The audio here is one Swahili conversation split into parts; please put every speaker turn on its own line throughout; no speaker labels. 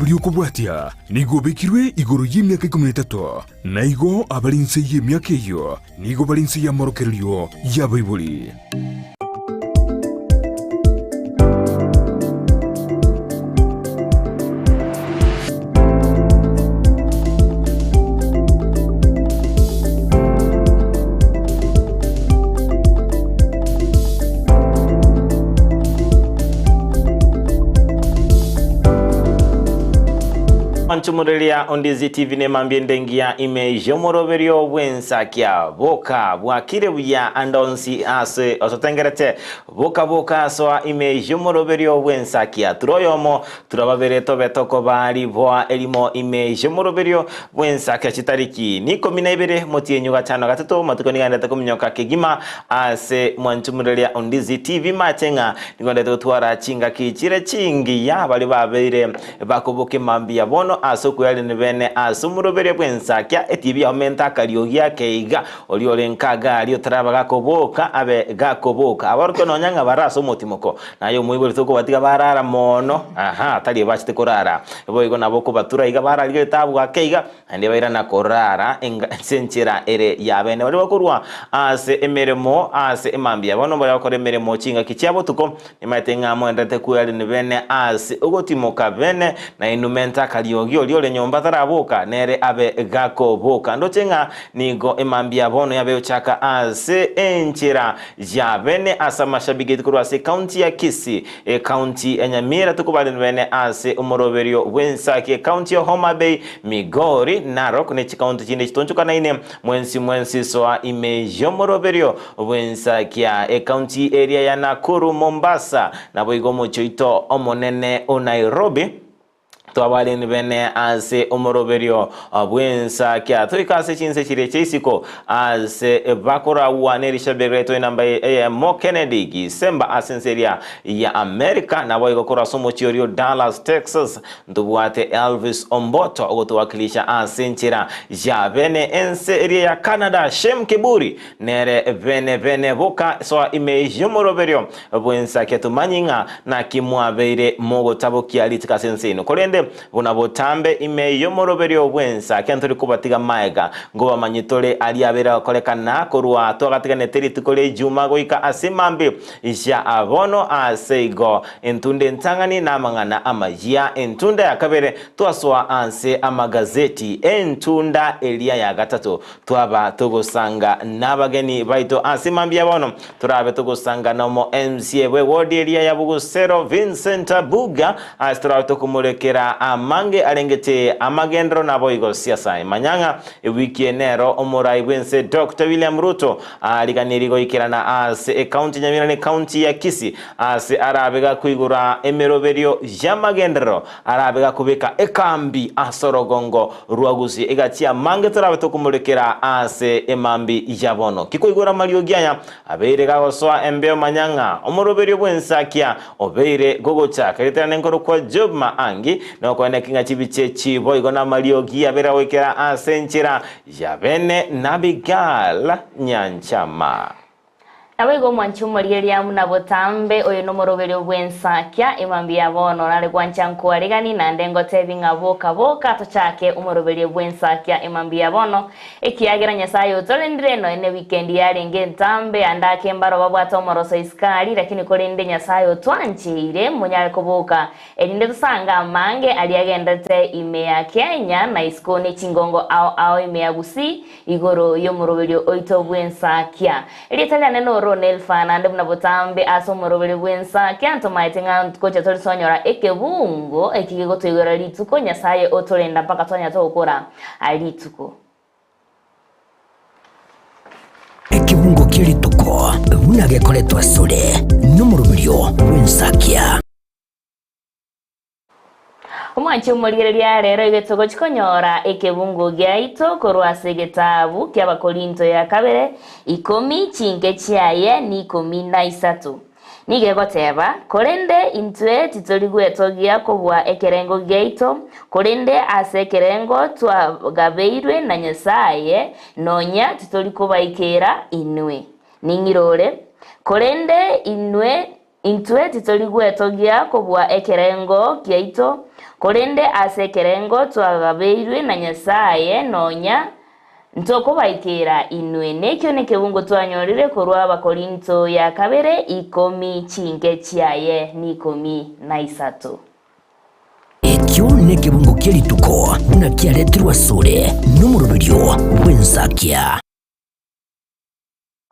Buriuko bwatia nigo bekirwe igoro y'imyaka 13 na igo abarinse y'imyaka iyo nigo barinse ya morokerio ya Bible.
Anchumurelia ondizi TV ne mambiendengia image moroverio wensa kia boka bwakire buya andonsi ase osotengerete boka soa image moroverio wensa kia turoyomo turababere tobetoko bari boa elimo image moroverio wensa kia chitariki niko minaibere motienyu gatano gatatu matukoni gandata kumnyoka kigima ase mwanchumurelia ondizi TV matenga ngonde tutwara chinga kichire chingi ya bali babere bakoboke mambia bono asoku yale nebene asumuroberia bwensa kya etibia omenta kaliogia keiga oliolenkaga alio traba gakoboka abe gakoboka abarko nonyanga baraso motimoko nayo muibwe toko batiga barara mono tali bachite korara boigo naboko batura iga bara alio tabu akeiga ande baira na korara senchira ere yabene bali bakurwa ase emeremo ase emambia bono bali bakore emeremo chinga kichabo tuko nimatenga mo ndate ku yale nebene ase ogotimoka bene na inumenta kaliogi oliole nyomba taraboka nere abe gako boka ndochenga nigo emambia bono yabe uchaka ase enchira jabene asa mashabigeti kurwa ase county ya Kisii county enyamira tukubali bene ase umoroverio wensa county ya Homa Bay Migori Narok ne county chinde chitonchuka na ine mwensi soa image umoroverio wensa kia county area ya Nakuru Mombasa na boigo mochoito omonene o Nairobi twabale nibene ase umoroverio bwensa kya toikase chinse chire chisiko ase bakora wanerisha begreto inamba Mo Kennedy gisemba asenseria ya America na boigo kora somo chiorio Dallas Texas ndubwate Elvis Omboto ogotuwakilisha asenchira jabene enseria ya Canada Shem Kiburi nere bene boka so image umoroverio bwensa kya tumanyinga na kimwabeire mogo tabokia litika sensino kolende unabotambe ime yomoroberio bwensa kenturi kubatiga maega ngo bamanyitore ali abera kolekana korwa twagatika neteri tukole juma goika asimambi isha abono aseigo entunde ntangani namangana amajia entunda yakabere twaswa anse amagazeti entunda elia ya gatatu twaba togosanga nabageni baito asimambi abono turabe togosanga nomo MCA we ward elia ya Bugusero Vincent Buga astra tokumulekera amange alengete amagendro na boigo siasa manyanga wiki enero omorai bwense Dr. William Ruto aliganirigo ikirana ase county nyamira ne county ya Kisii ase arabega kuigura emeroberio jamagendro arabega kubeka ekambi asorogongo ruagusi egatia mange turabe tokumulekera ase emambi jabono kikuigura maliogianya abeire gagosoa embeo manyanga omoroberio bwensa kia obeire gogocha kaitana nkoro kwa Job Maangi no kwenda kinga chibiche chibo igona maliogia bera wekera asenchira jabene nabigal nyanchama
Abego mwanchumuriria munabotambe oyo nomoroberio bwensa kya imambia bono nale kwanchanku aligani na ndengo tevinga boka tochake umoroberio bwensa kya imambia bono ekiagira nyasaye otolendreno ene weekend yali ngentambe andake mbaro babwato moroso iskali lakini kolende nyasaye otwanchire munyale koboka elinde tusanga mange aliagendete ime ya Kenya na iskone chingongo ao ime ya Gusii igoro yomoroberio oito bwensa kya elitala neno Ronel Fernando mnabotambe asomoroberio bwensa kyanto maitinga kocha tori sonyora ekebungo ekigego twigora lituko nyasaye otolenda mpaka tonya tokora alituko
ekibungo kilituko bunage koletwa sule nomoroberio bwensa kya
Omwanchi umurigereria rero igetogo chikonyora ekebungo gyaito korwase getabu ky'abakorinto ya kabere 10 chinke chiaye ni 13 nigegoteba korende intwe titoligwetogia kobwa ekerengo gyaito korende ase ekerengo twagabeirwe na nyasaye nonya titolikubaikera inwe ningirore korende inwe intwe titoligwetogia kobwa ekerengo gyaito Korende ase kerengo twagabeirwe na Nyasaye nonya ntoko baitira inwe nekyo nekebungo twanyorire korwa Abakorinto ya kabere 10 chinge chiaye ni 13.
Ekyo nekebungo kelituko na kiaretirwa sure n'umurubirio w'Ensakia.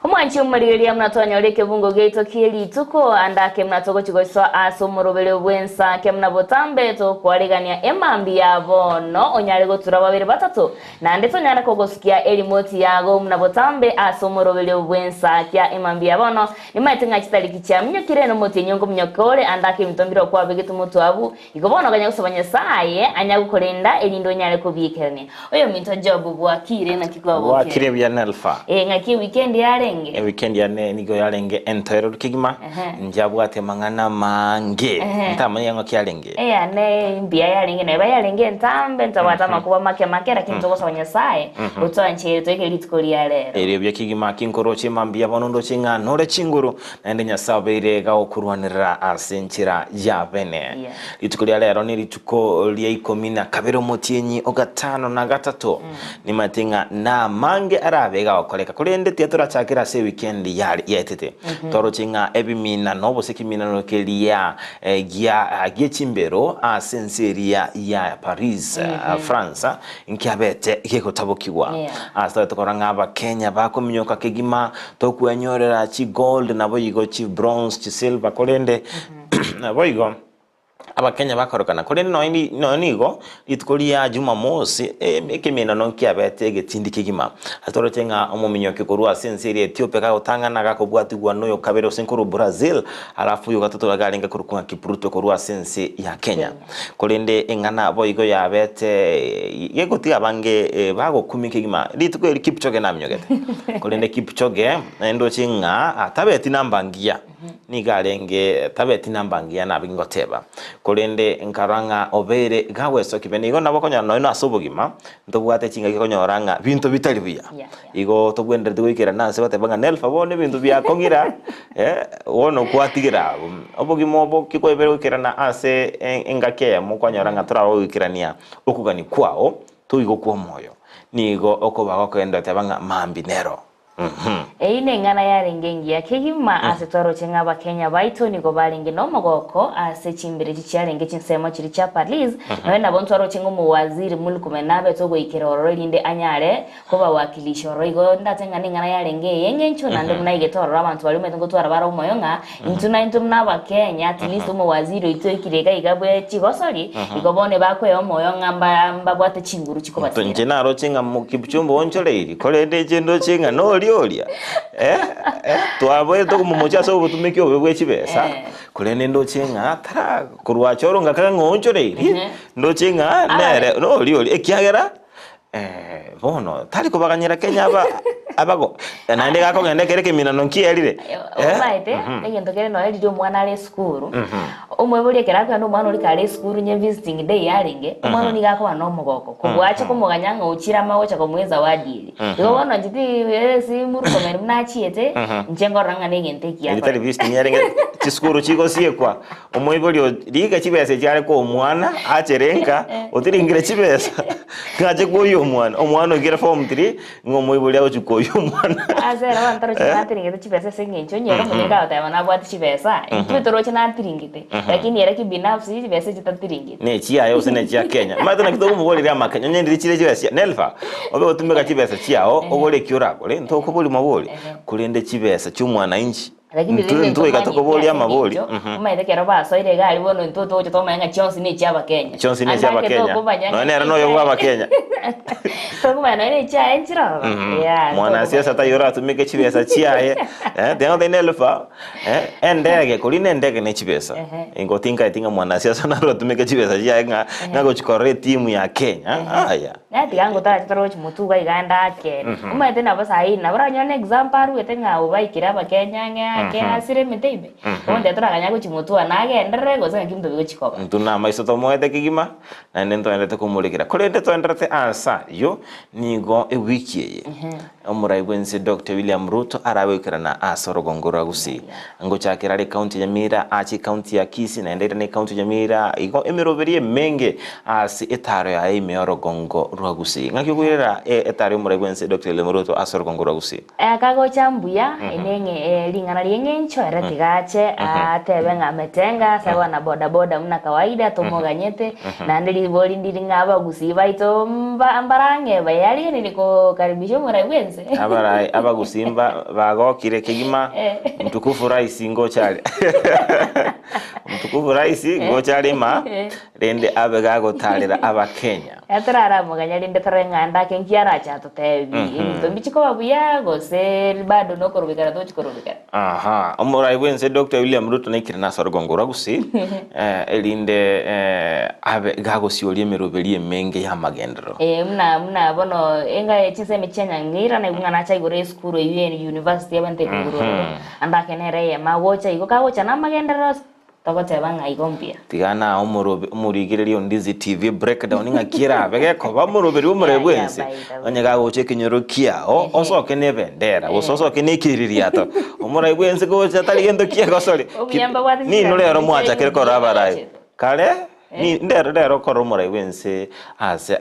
Omwanchi omulirya mnatwanyore kebungo geito kielituko andake mnatoko chigoswa aso murobere bw'Ensakia mnabotambe to kwaregania emambi yabono onyare gotura babiri batatu nande tonyara kogosukia elimoti yago mnabotambe aso murobere bw'Ensakia emambi yabono nimaitenga chitariki cha mnyokire no moti nyongo mnyokore andake mitombiro kwa begetu mutu abu igobono ganya gusabanya saye anyagukorenda elindo nyare kubikerane oyo minto job bwakire na kigwa
bwakire bya Nelfa
ngaki weekend yare
weekend ya nigo yarenge entero kigima njabwate mangana mange ntamanya ngo kyarenge
ne mbia yarenge ne bayarenge ntambe ntawata makuba make lakini toko sabanya saye utwanche tweke litikolia lero
ere bya kigima kinkoroche mambia bonondo chinga nore chinguru nende nyasabeire ga okurwanira asenchira ya bene litikolia lero ni lituko lya 12 motienyi ogatano na gatatu ni matinga na mange arabe ga okoleka kurende tietura chakira se weekend yali yetete toro chinga ebimina nobo sekimina no kelia gia gichimbero a senseria ya Paris France nkiabete ikeko tabokiwa asta tokoranga aba Kenya bakomnyoka kegima tokwenyorera chi gold nabo yigo chi bronze chi silver kolende nabo yigo Abakenya bakorokana korende no nigo litkolia Jumamosi ekemena nonkia bete getindi kigima atoro chenga omuminyoke korwa senseri Ethiopia ka utangana ga kobwatigwa noyo kabero senkuru Brazil alafu yo gatatu bagalenga kurukunga Kipruto korwa sense ya Kenya korende engana boyigo ya bete yegotiga bange bago kumikigima litko Kipchoge namnyogete korende Kipchoge endo chenga atabeti nambangia nigalenge tabeti nambangia nabingoteba korende nkaranga obere gaweso kibene igo nabokonya no asobogima ntobwate chinga gikonyoranga bintu bitali biya igo tobwendere twikira nase batebanga Nelfa bone bintu bya kongira wono kwatigira obogimo obo kikwebere wikirana ase engake mukonyoranga turawo wikirania okugani kwao tuigo kwa moyo nigo okobago kenda tebanga mambi nero
Eine ngana yarengengia kegima ase toro chenga Abakenya baito niko balenge no mogoko ase chimbere chiarenge chinsemo chiri cha Paris nawe nabo ntoro chenga mu waziri mulikumenabe togo ikeroro linde anyare ko bawakilisha roigo ndatenga ngana yarenge yengencho nande munayige toro abantu bali metongo twara bara umoyonga intuna Abakenya at least mu waziri ito ikirega igabwe chigosori igobone bakwe umoyonga mbabwate chinguru chikobatira tonje naro chenga mu Kipchumba oncholeiri kolende chendo chenga no olia twabo to kumumocha so butumike obwe chibesa kulene ndo chenga tara kurwa choro ngaka ngonchoreiri ndo chenga nere no oli ekiagera bono tali kubaganyira Kenya abago nande gako ngende kereke mina nonkielire obaite egento kere no eli mwana ale skuru umwe buri keraka no mwana uri kale skuru nye visiting day yaringe umwana ni gako no mogoko kubwacha kumuganyanga uchira mawo cha kumweza wadili yo bono njiti si muri komere mnachiete njengo ranga negente kiya
ili visiting yaringe chiskuru chiko siekwa umwe buri liga chibese cyane ko umwana acherenka utiringire chibesa ngaje koyo umwana ugira form 3 ngomwe buri aho chikoyo umwana
azera wantaro chinatiringite chibesa sengencho nyero muninga utabana bwati chibesa intutoro chinatiringite lakini era kibinafsi chibesa chitatiringite
ne chiayo sene chia Kenya matana kidogo muboli ya Makenya nyendiri chile chibesa Nelfa obe utumeka chibesa chiao ogole kiorako le ntoko boli maboli kulende chibesa cy'umwana inchi
lakini
ntuwe katokoboli amaboli
umaite kero baso ile gali bono ntoto cyo tomanya chonsi ni cyaba Kenya
chonsi ni cyaba Kenya no nera no yo baba Kenya
tokuma no ni cha enchira
mwana siasa tayora tumike chibesa chiaye dengo de Nelfa endege kuline ndege ne chibesa ingotinga itinga mwana siasa na tumike chibesa chiaye ngago chikore timu ya Kenya aya
nati yango tara chitoro chimutuga iganda ke umaite na basa hii na bara nyone example wetenga ubaikira ba Kenya ke asire mitebe onde turaganya kuchimutua nagende goza kimto bigchikoba
ntuna maiso tomoete kigima na nendo endete kumulikira kolende to endete ansa yo nigo ewikiye omurai bwense Dr. William Ruto arawekirana asorogongo rwagusi ngochakira ari county ya Nyamira achi county ya Kisii na endera ni county ya Nyamira igo emiroberie menge asi etaro ya imiorogongo rwagusi ngakigwirira etaro omurai bwense Dr. William Ruto asorogongo rwagusi
kago chambuya enenge lingana liengencho eretigache atebe ngametenga sawa na boda boda mna kawaida tomoganyete na ndili boli ndili ngaba gusi baito mbarange bayali niliko karibisho murai bwense
abarai abagusimba bagokire kigima mtukufu rais ngochali mtukufu rais ngochali ma rende abegago talira abakenya
atrara muganya rende tarenganda kenkiara cha totebi into bichiko babuya gose bado no korubikara to chikorubikara
aha omurai bwense Dr. William Ruto naikirana sorogongo ragusi elinde abegago sioli meroberie menge ya magendero
mna bono enga chise michenya ngira na ngana cha igore school university abante kuguru andake nere ma wocha igo ka wocha na magendero togote banga igompia
tigana umurigirerio Ondizi TV breakdown ngakira begeko bamuroberi umurai bwense onyaga goche kinyorokia osoke ne bendera osoke ne kiriria to umurai bwense gocha tali gendo kia gosori ni no rero mwacha kireko rabarai kale ni ndero koro umurai bwense ase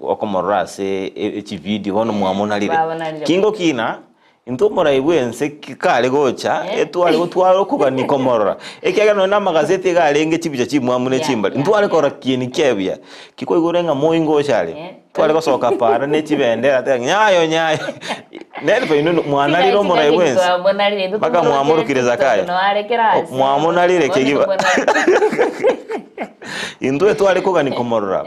okomorora ase echi video wono mwamonalire kingo kina into murai bwense kale gocha etwale gutwara kugani komorora ekiaga no na magazeti galenge chibicha chimwamune chimbali ntwale kora kieni kebya kiko igurenga moingo chale twale gosoka para ne chibendera te nyayo nere pe ino mwanaliro murai bwense baka mwamurukire zakaya mwamonalire kegiba indu etwale kugani komorora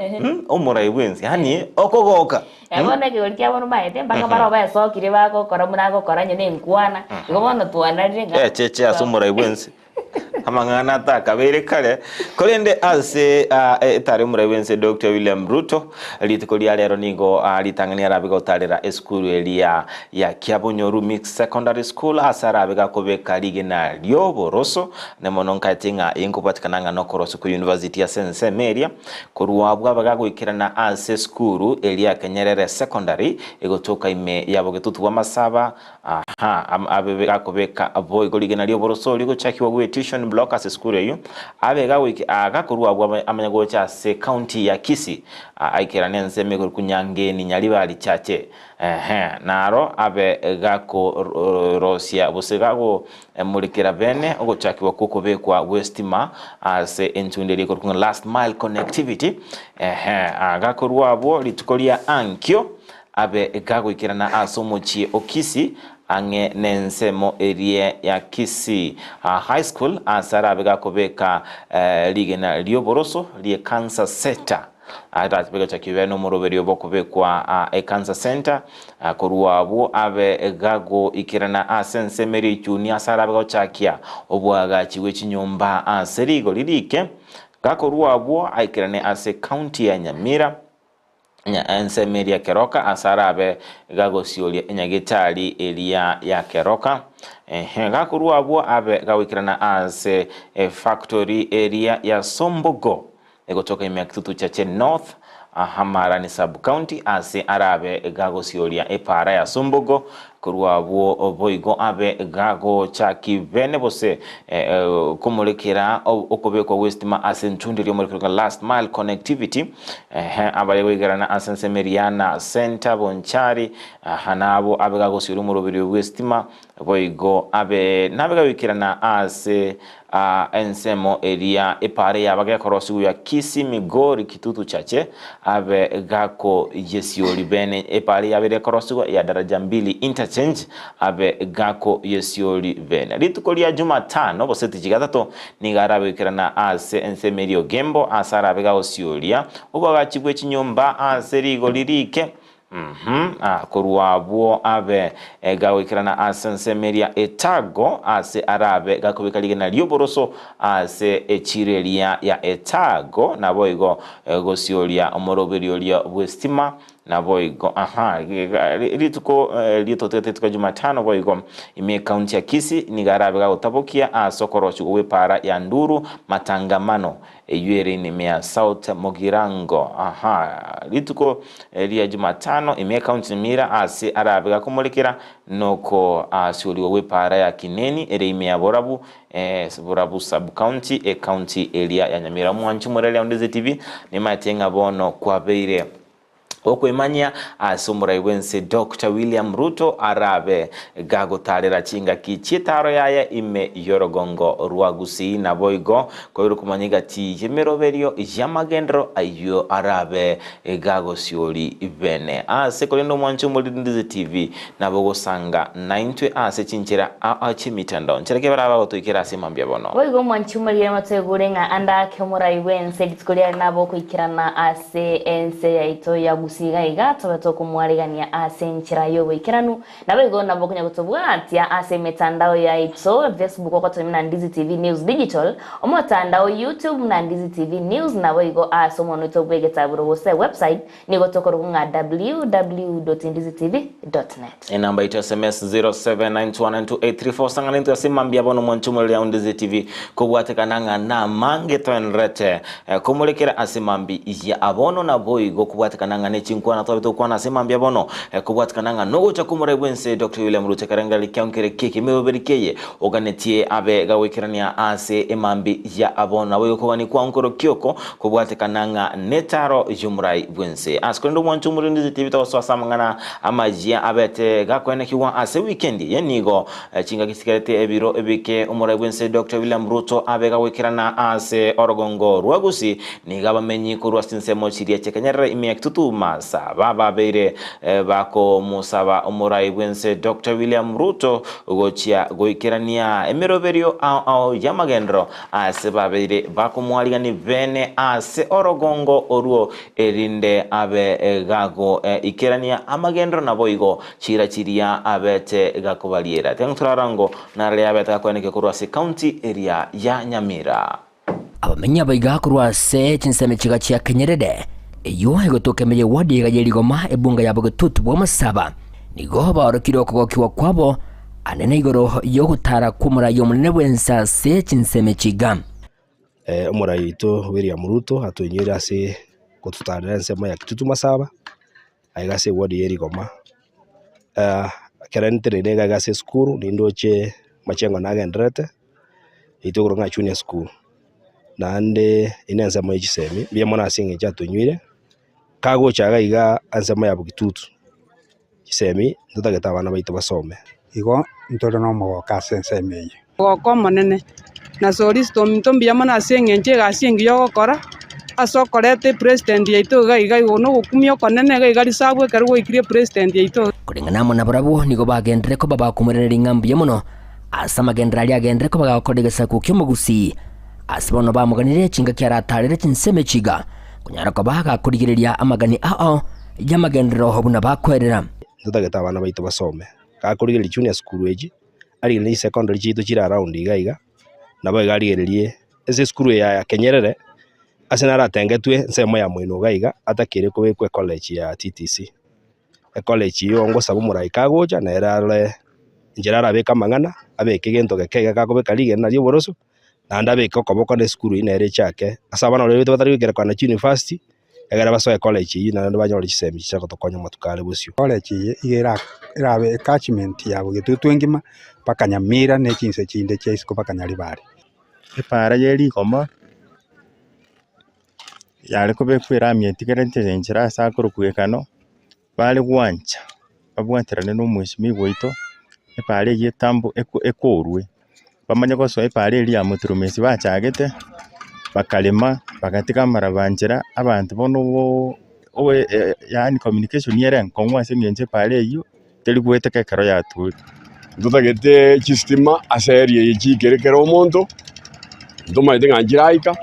omurai bwense yani okogoka
abone ke urkia bono maete mbanga baro ba so kire bako kora munago kora nyene nkwana igobono twanarire nga
cheche asumurai bwense amangana takabere kale kolende ase etare murai bwense Dr. William Ruto litikolia lero nigo litangania rabiga utarira eskuru elia ya Kiabonyoru Mixed Secondary School asara abiga kobeka ligena lyo boroso ne mononka tinga inkupatikana no koroso ku University ya Sense Meria kuruwabwa bagagwikirana ase skuru elia Kenyerere Secondary egotoka ime yabo getutu wa masaba abega kobeka boy goligena lyo boroso ligo chakiwa gwe tuition block ase skuru eyo abega wiki agakuruwabwa amanyago cha se county ya Kisii aikirane nseme kunyangeni nyalibali chache naro abe gako rosia busegago mulikira bene ogochakiwa kukobekwa Westima ase entunderi ko last mile connectivity agakurwabo litukolia ankyo abe gago ikirana asomochi okisi ange nensemo area ya Kisii high school asara abe gakobeka ligena lioboroso lie cancer center atatbega chakiwe no moroberio bokobekwa cancer center koruwabo abe gago ikirana asense meri junior asara abe gachakia obwaga chiwe chinyomba aserigo lirike gakoruwabo aikirane ase county ya Nyamira ense meria Keroka asara abe gago sioli enyagitali elia ya Keroka gakoruwabo abe gawikirana ase factory area ya Sombogo egotoka imekitutu chache North Hamarani sub county ase arabe gago siolia epara ya Sombogo kuruwabo boigo abe gago chaki bene bose kumulekera okobekwa Westima ase ntundiri omulekera last mile connectivity abaye wegerana asense Meriana center Bonchari hanabo abe gago siolia omurobiri Westima boigo abe nabega wikirana ase ensemo area epare yabaga korosi ya Kisii Migori kitutu chache abe gako yesioli bene epare yabe korosi ya daraja 2 interchange abe gako yesioli bene litukolia Jumatano boseti jigatatu nigarabe kirana ase ensemerio Gembo asara abe gako siolia obaga chibwe chinyomba ase rigo lirike kuruwabo abe gawikirana asense meria Etago ase arabe gakobeka ligena lioboroso ase echirelia ya Etago nabo igo gosiolia omoroberio lia Westima na boigo rituko litotete Jumatano boigo ime kaunti ya Kisii ni garabe ga utabokia asokoro chuwe para ya Nduru matangamano eyuere ni mea South Mogirango rituko lia Jumatano ime kaunti mira ase arabe ga kumulekera noko asioliwe we para ya Kineni ere ime ya Borabu sub county county area ya Nyamira. Mwanchu murele Ondeze TV ni matenga bono kwa beire okwemanya asumurai wense Dr. William Ruto arabe gago tarera chinga kichitaro yaya ime Yorogongo Rwagusi na boigo koiro kumanyiga ti yemeroberio yamagendro ayo arabe gago sioli ibene sekolendo mwanchu muri Ondeze TV na bogo sanga 90 chinchira chimitando nchereke baraba otoikira simambia bono
boigo mwanchu muri matsegurenga anda kemurai wense ditkolia nabo kuikirana ase ense yaito ya gusiga iga tobeto kumwarigania ase nchira yo wikiranu na bego na bokunya gutubwatia ase mitandao ya ito Facebook kwa tumina Ndizi TV News Digital omotandao YouTube na Ndizi TV News na bego asomo no bwege taburo wose website ni gotokoro nga www.ndizitv.net
namba ito SMS 0792128334 sangana nto simambia bono mwanchumo ya Ndizi TV kubwatekananga na mange toenrete kumulekera asimambi ya abono na boigo kubwatekananga ne chinkwa na tobeto kwa na simambia bono kubwatekananga nogo cha kumure wense Dr. William Ruto karanga likyankere kiki meberikeye oganetie abe gawekirania ase emambi ya abono we ko bani kwa nkoro kyoko kubwatekananga netaro jumurai wense askondo mwanchumo Ndizi TV to samangana amajia abete gakwene kiwa ase weekend yenigo chinga kisikarete ebiro ebike umure wense Dr. William Ruto abe gawekirana ase Orogongo Rwagusi ni gabamenyi kurwa sinsemo chiria chekanyara imiyak tutuma baba beire bako musaba umurai wense Dr. William Ruto gochia goikirania emeroberio au yamagendro ase babeire bako mwaligani vene ase Orogongo oruo erinde abe gago ikirania amagendro na boigo chiria abete gakobaliera tengturarango na ria abete gakweneke kurwa se county area ya Nyamira
abamenya baiga kurwa se chinseme chiga chia Kenyerede iyo egotokemeye wadi gajerigoma ebunga yabo gututu bwa masaba nigo barokiro kogokiwa kwabo anene igoro yo gutara kumura yo munene wensa se chinseme chiga
umurai ito William Ruto atonyera ase kututarira nsema ya kitutu masaba aigase wadi yerigoma kerentere nega gase skuru nindoche machengo nagendrete ito kuronga junior school nande inenza moyi chisemi bia mona asinge chatonywire kago chaga iga ansema ya bugitutu chisemi ndutageta abana baito basome
igo ntoro no mo ka sense meye
ko monene na solisto mintombi ya mona asinge nche gasinge yo gokora asokorete president yaito ga iga no gukumio konene ga igari sabwe karwo ikirie president yaito
kuringana mo na barabo nigo bagendere ko baba kumurera ingambi yemuno asama gendrali agendere ko bagakodegesa ku kyomugusi asibono bamuganire chinga kyaratarire chinseme chiga kunyara ko baga kurigireria amagani yamagendero hobuna bakwerera
ndutageta abana baito basome kakurigireria junior school age ari ni secondary chito chira around iga nabo igarigererie ese school ya Kenyerere asenara tengetwe nsemo ya mwino gaiga atakire kubekwe college ya TTC college yo ngo sabu murai kagoja na erale njirara beka mangana abeke gento gekega kakobeka lige na rio boroso nanda beka koboko ne school ina ere chake asabana ole batari kugera kwa university egera basoe college yi na ndo banyore chisemi chako tokonya matukale busio
college igera irabe attachment yabo gitutu ngima paka Nyamira ne chinse chinde chesko paka Nyaribari
ipara yeri koma yale kobekwira mietigerente njira sakuru kwekano bali gwancha babwanterane no mwishimi boito ipare yetambo ekorwe bamanya koso ipare eri amuturumesi bachagete bakalema bagatika marabanjira abantu bono owe yani communication yere nkonwa sengenje pare iyo teli gweteke karo yatu
ndutagete chistima aserie yikikerekero omonto ndomaite nganjiraika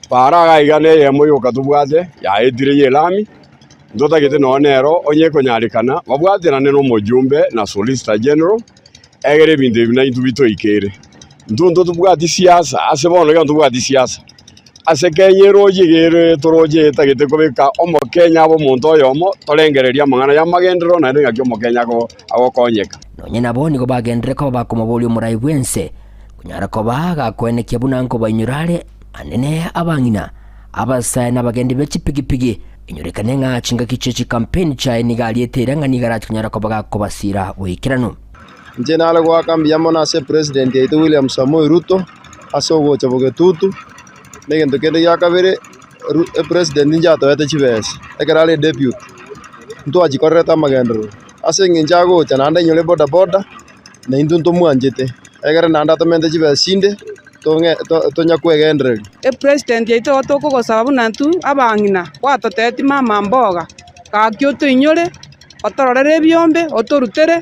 para gaigane yemo yokatubwate yaetire yelami ndutagete nonero onye konyarikana babwaterane no mujumbe na Solicitor General egere binde bina intubito ikere ndundo tubwati siasa asebono ga tubwati siasa ase Kenya roje toroje tagete kubika omo Kenya abo muntu oyomo torengereria mang'ana ya magendero na ndinga kyo Kenya go agokonyeka
nonye nabo nigo bagendere ko bakomoborio murai bwense kunyara ko baga kwenekia bunanko bainyurare anene abang'ina abasa n'abagendi b'ekipigipigi inyorekane ng'a chinga kichechi campaign cha enigalietera ng'a nigarati kunyara ko baga ko basira wikirano
nje nale gwa kambiamo na se president yaitu William Samoei Ruto asogo chaboge tutu negento kende ya kabere president ninja to ete chibes ekerale debut ntu ajikoreta magendro ase nginja go chananda nyole boda boda na indunto mwanjete egere nanda to mente chibes sinde to nyakwegendre
president yaitu otoko gosaba nantu abang'ina watoteti mama mboga kakyo to inyore otororere ebiombe otorutere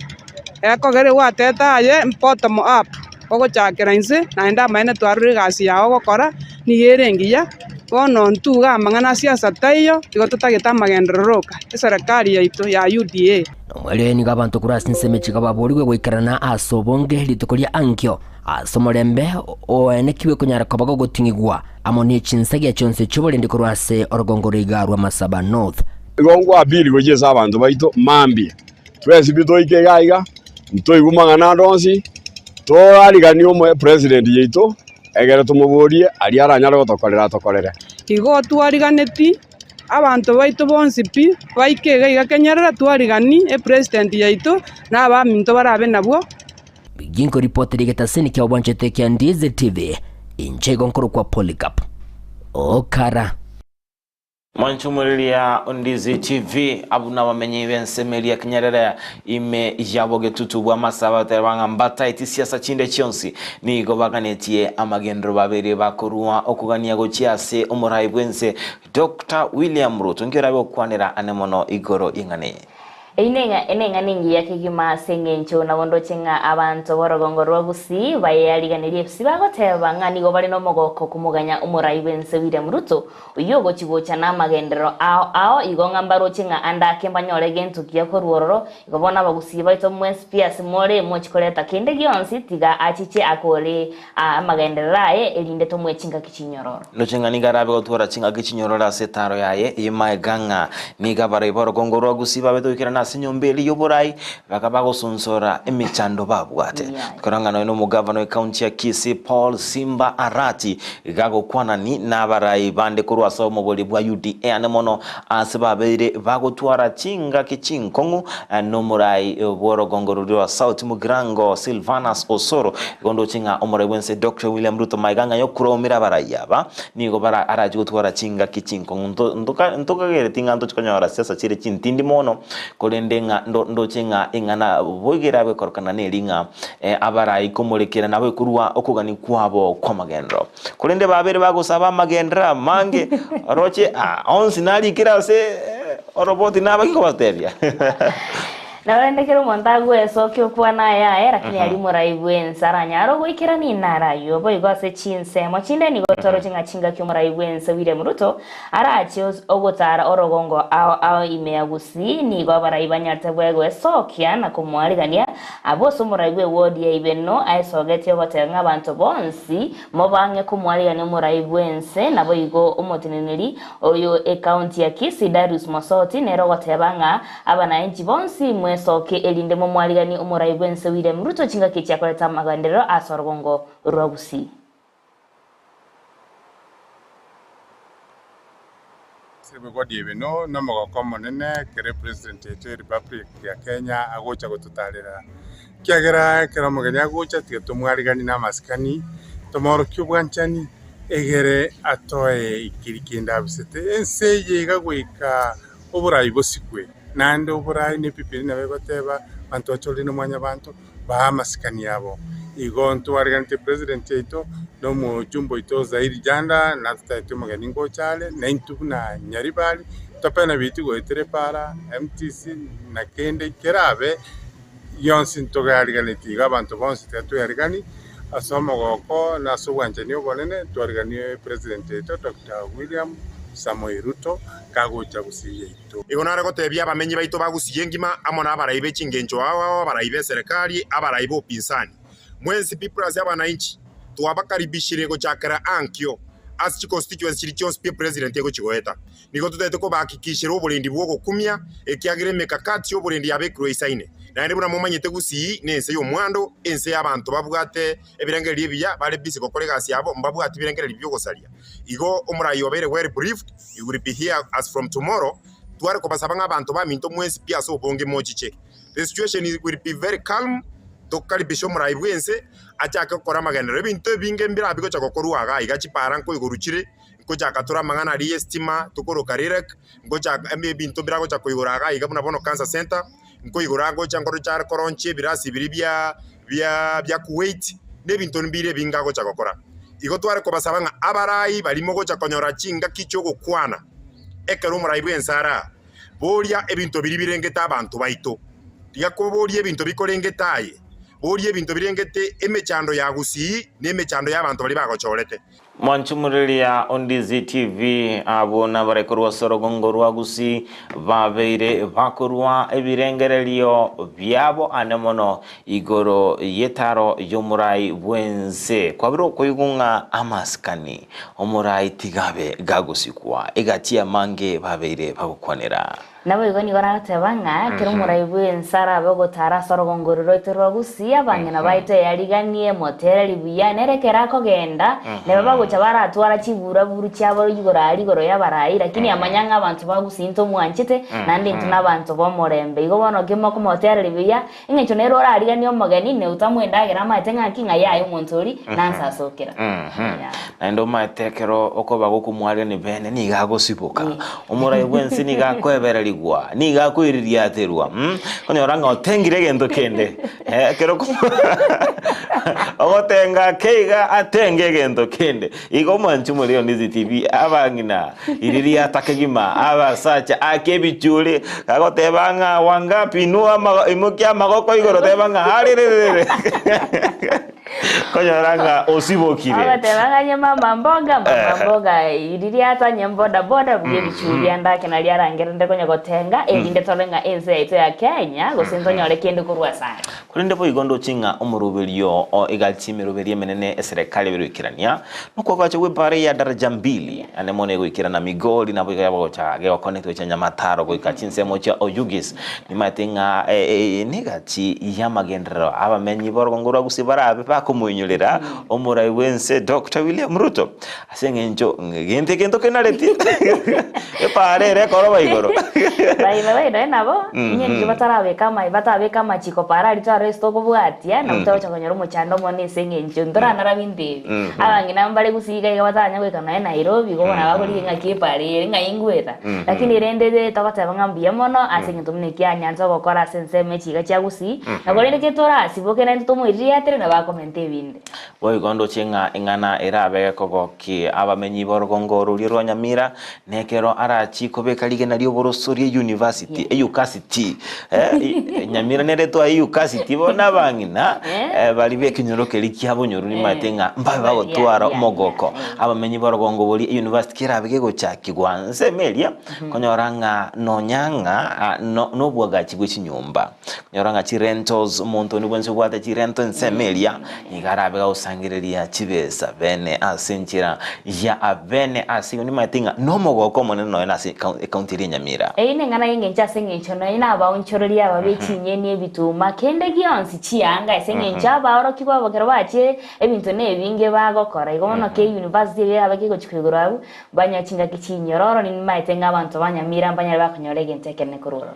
ekogere wateta aye bottom up ogochakera inse naende amaene twarure egasi yao gokora nigere engiya bono ntuga amang'ana siasa taiyo igo totagete amagenderoroka eserikali yaitu ya UDA
nomwele nigo abantu kurasi nsemechiga baborigwe goikarana ase obonge rituko ria ankio ase omorembe oenekiwe kunyara koba gogoting'igwa amo na echinsagia chionse choborende korwa ase orugongo rwa rwa Masaba North
igongo abili gojesa abantu baito mambi twesi bitoike gaiga ntoigu mang'ana donsi torarigani omwe president yaitu egere tumuburie ari aranyara gotokorera
igo twariganeti abantu baito bonsi pi baikega igakenyerera twarigani president yaitu na abaminto barabe nabwo
biginko report rigetaseni kia obwanchete kia Ndize TV inchego nkoro kwa Polycarp okara
Mwanchumulilia Ndizi TV abuna wamenye ivensemelia kinyarere ime jaboge tutubwa Masaba terwanga mbata iti siasa chinde chionsi ni gobaгаnetie amagendro babere bakorua okugania gochiase umurai bwense Dr. William Ruto ngirabe okwanira anemono igoro ingane
enenga ningi yakigima sengencho na bondo chenga abantu borogongo rwagusi bayaliganirie FC bagoteba ngani go bali no mogoko kumuganya umurai bense William Ruto uyogo chigocha na magendero ao igonga mbaro chenga anda kemba nyole gentu kia ko ruororo igobona bagusi baito mwes pia simore mochikoleta kende gionsi tiga achiche akole magendero aye elinde to mwechinga kichinyororo
no chenga nigarabe gotwara chinga kichinyororo setaro yaye imae ganga niga bare borogongo rwagusi babeto ikirana sinyombeli yoborai bakabago sunsora emichando babwate korangano no mugavano e county ya Kisii Paul Simba Arati gago kwanani nabarai bande kurwa so moboli bwa UDA anemono asebabere bagotwara chinga kichinkongu no murai borogongo rwa South Mugrango Silvanus Osoro gondo chinga omore bwense Dr. William Ruto maiganga yokuromira barayaba nigo bara araji gotwara chinga kichinkongu ntoka gere tinga ntokanyora siasa chire chintindi mono ndenga ndo chenga ingana boigera be korkana nelinga abarai komurekera nawe kurwa okugani kwabo kwa magendro kulende babere bagosaba magendra mange roche onsi nali kirase oroboti nabaki kobatebya
Naurendekero montagu eso kyo kwa na ya lakini ali murai bwensa aranyaro goikera ni narayo boy gose chinse mo chinde ni gotoro chinga kyo murai bwensa William Ruto arachi ogotara orogongo ao imeagusi ni go barai banyarte bwego esokia na kumwaligania aboso murai bwe wodi ya ibeno aisogete ogotenga abantu bonsi mo bange kumwaligania murai bwense na boigo omotineneri oyo account ya Kisii Darius Mosoti nero gotebanga abana enchi bonsi soke elinde mo mwaligani umurai bwense William Ruto chinga kicha koleta magandero asorogongo rwagusi
sebe godi ebeno no mogoko monene kere president ya Republic ya Kenya agocha gotutalera kiagera kero mogenya agocha tieto mwaligani na maskani tomoro kyubwanchani egere atoe ikirikinda bisete enseye gagwika oburai bosikwe nande oburai ne pipiri na begoteba bantu acholi no mwanya bantu ba maskani yabo igonto warigante president yeto no mu jumbo ito Zairi Janda na tutaito magani ngo chale na intu na nyaribali topena biti go etere para MTC na kende kerabe yonsin to garigani tiga bantu bonsi tatu yarigani asomo goko na suwanjeni obonene to yarigani president yeto Dr. William Samoei Ruto kagocha gusiye ito
igonara gotebia abamenyi baito bagusiye ngima amona abaraibe chingencho awa abaraibe serikali abaraibe opinzani mwensi people as abananchi tuwabakaribishire gochakara ankyo as constituency chiri chonse pia president ego chigoeta nigo tutete ko bakikishira oburendi bwo gukumya ekiagire mekakati oburendi yabekro isaine na ndi buna momanyete gusi nense yo mwando ense y'abantu babwate ebirengeri ebya bale bisi gokore gasi yabo mbabwate ebirengeri byo gosalia igo omurayi obere well briefed you will be here as from tomorrow tware ko basaba nk'abantu ba minto mwesi pia so bonge mochiche the situation will be very calm tokaribisho omurayi bwense achaka gukora amagendero ebintu ebinge mbira bigo chagokorwaga igachipara nko iguruchire ngoja tura mangana ari estima tukoro karirek ngoja ebintu birago chakoigoraga igabuna bono cancer center nko igorago changoro char koronche birasi biribya bya Kuwait nebintu mbire bingago chagokora igo tware ko basaba nga abarayi barimo gocha konyora chinga kicho gukwana ekero omurayi bwensara boria ebintu biribirengeta abantu baito yakoboria ebintu bikorengetaye borie ebintu birengete emechando ya gusi nemechando y'abantu bali bagochorete
Mwanchumulilia Ondizi TV abo nabarekorwa sorogongo rwagusi babeire bakorwa ebirengerelio byabo anemono igoro yetaro yomurai bwense kwabiro koigunga amaskani omurai tigabe gagusikwa egatia mange babeire bagukwanera
nabo igoni gora tebanga kero murai bwensara bago tara sorogongo rwagusi abangena baite yariganie motere biya nerekera kogenda ne baba chabara atwara chibura buru cyabo yigora ari goro yabarayi lakini amanyanga abantu bagusinto mwanchite nandi ntuna abantu bomorembe igo bono kimo ko motere biya ingecho nero ari gani omugeni ne utamwenda gira matenga kinga yayo montori nansa sokera
na ndo matekero oko bagukumware ni bene ni gagosibuka omura yebwensi ni gakwebera ligwa ni gakwiriria aterwa konyoranga otengire gendo kende kero ogotenga keiga atenge gendo kende igo Mwanchumulio Ondizi TV abangina iriria takegima abasacha akebichule kagotebanga wangapi nuwa imukia magoko igoro tebanga harirere konyoranga osibokire
abatebanga nyama mboga iriria atanye boda bwebichuli andake na liarangere ndekonya gotenga elinde tolenga ense ito ya Kenya gosintonyore kende kurwa sana
kurinde bo igondo chinga omurubelio o igalchimiruberie menene eserikali birikirania nuko kwacho webare ya daraja 2 anemone gwikirana migoli na bwiga yabo cha ge connect wecha nyamataro gwikachinse mocha oyugis ni matenga negachi yamagendero abamenyi borongora gusibara abe bakumuyulira omurai wense Dr. William Ruto asengenjo ngente kento kenareti epare koro baigoro
baile nabo nyeni batarabe kama chiko para rito resto kubwatia na mutawo chakonyoro muchando mone sengenjo ndora narabinde abangina mbale gusiga igabatanya gwekana Nairobi gobona bagori ngakipare ngaingweta lakini rende tabataba ngambia mono asengento mnekia nyanza gokora sense mechiga chagusi na gorende ketora siboke na ntumwiria tere na bakomente binde
boy gondo chinga ingana erabe kogoki abamenyi borgongo ruliro Nyamira nekero arachi kobekalige na Borosori University University Nyamira nereto University bona bangina bali bekinyoroke likyabo nyoru ni matenga mbabe bagotwara omogoko abamenyi borgongo boli University kirabege gochakigwa nse melia konyoranga nonyanga no bwaga kigwe kinyumba konyoranga chi rentals monto ni bwense gwata chi rento nse melia igarabe ga usangireria chibesa bene asenchira ya abene asini matenga no mogoko moneno na county Nyamira
ine ngana yengencha sengencho no ina ba unchororia babechinye ni ebituma kende gionsi chianga sengencha ba oro kibwa bagero bache ebintu ne binge bagokora igono ke university yabake gochikigurabu banya chinga kichinyororo ni maitenga abantu Nyamira mbanya bakonyorege ntekene kururo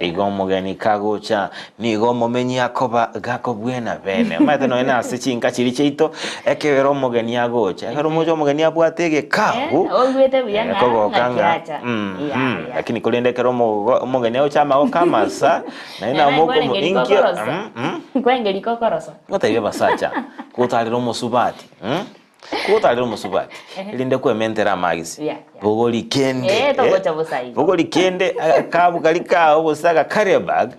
igo mugeni kagocha ni go momenyi akoba gakobwena bene maite no ina asichinga chiri cheito ekebero mugeni agocha ekero mujo mugeni abwatege kagu
ogwete buyanga
kogokanga lakini kulinde kero mugeni ochama okamasa na ina moko inkio
kwengeli kokoroso
ngotaye basacha kutaliro musubati kutaliro musubati ilinde kwementera magisi bogoli kende bogoli kende kabu kalika obosaka karebag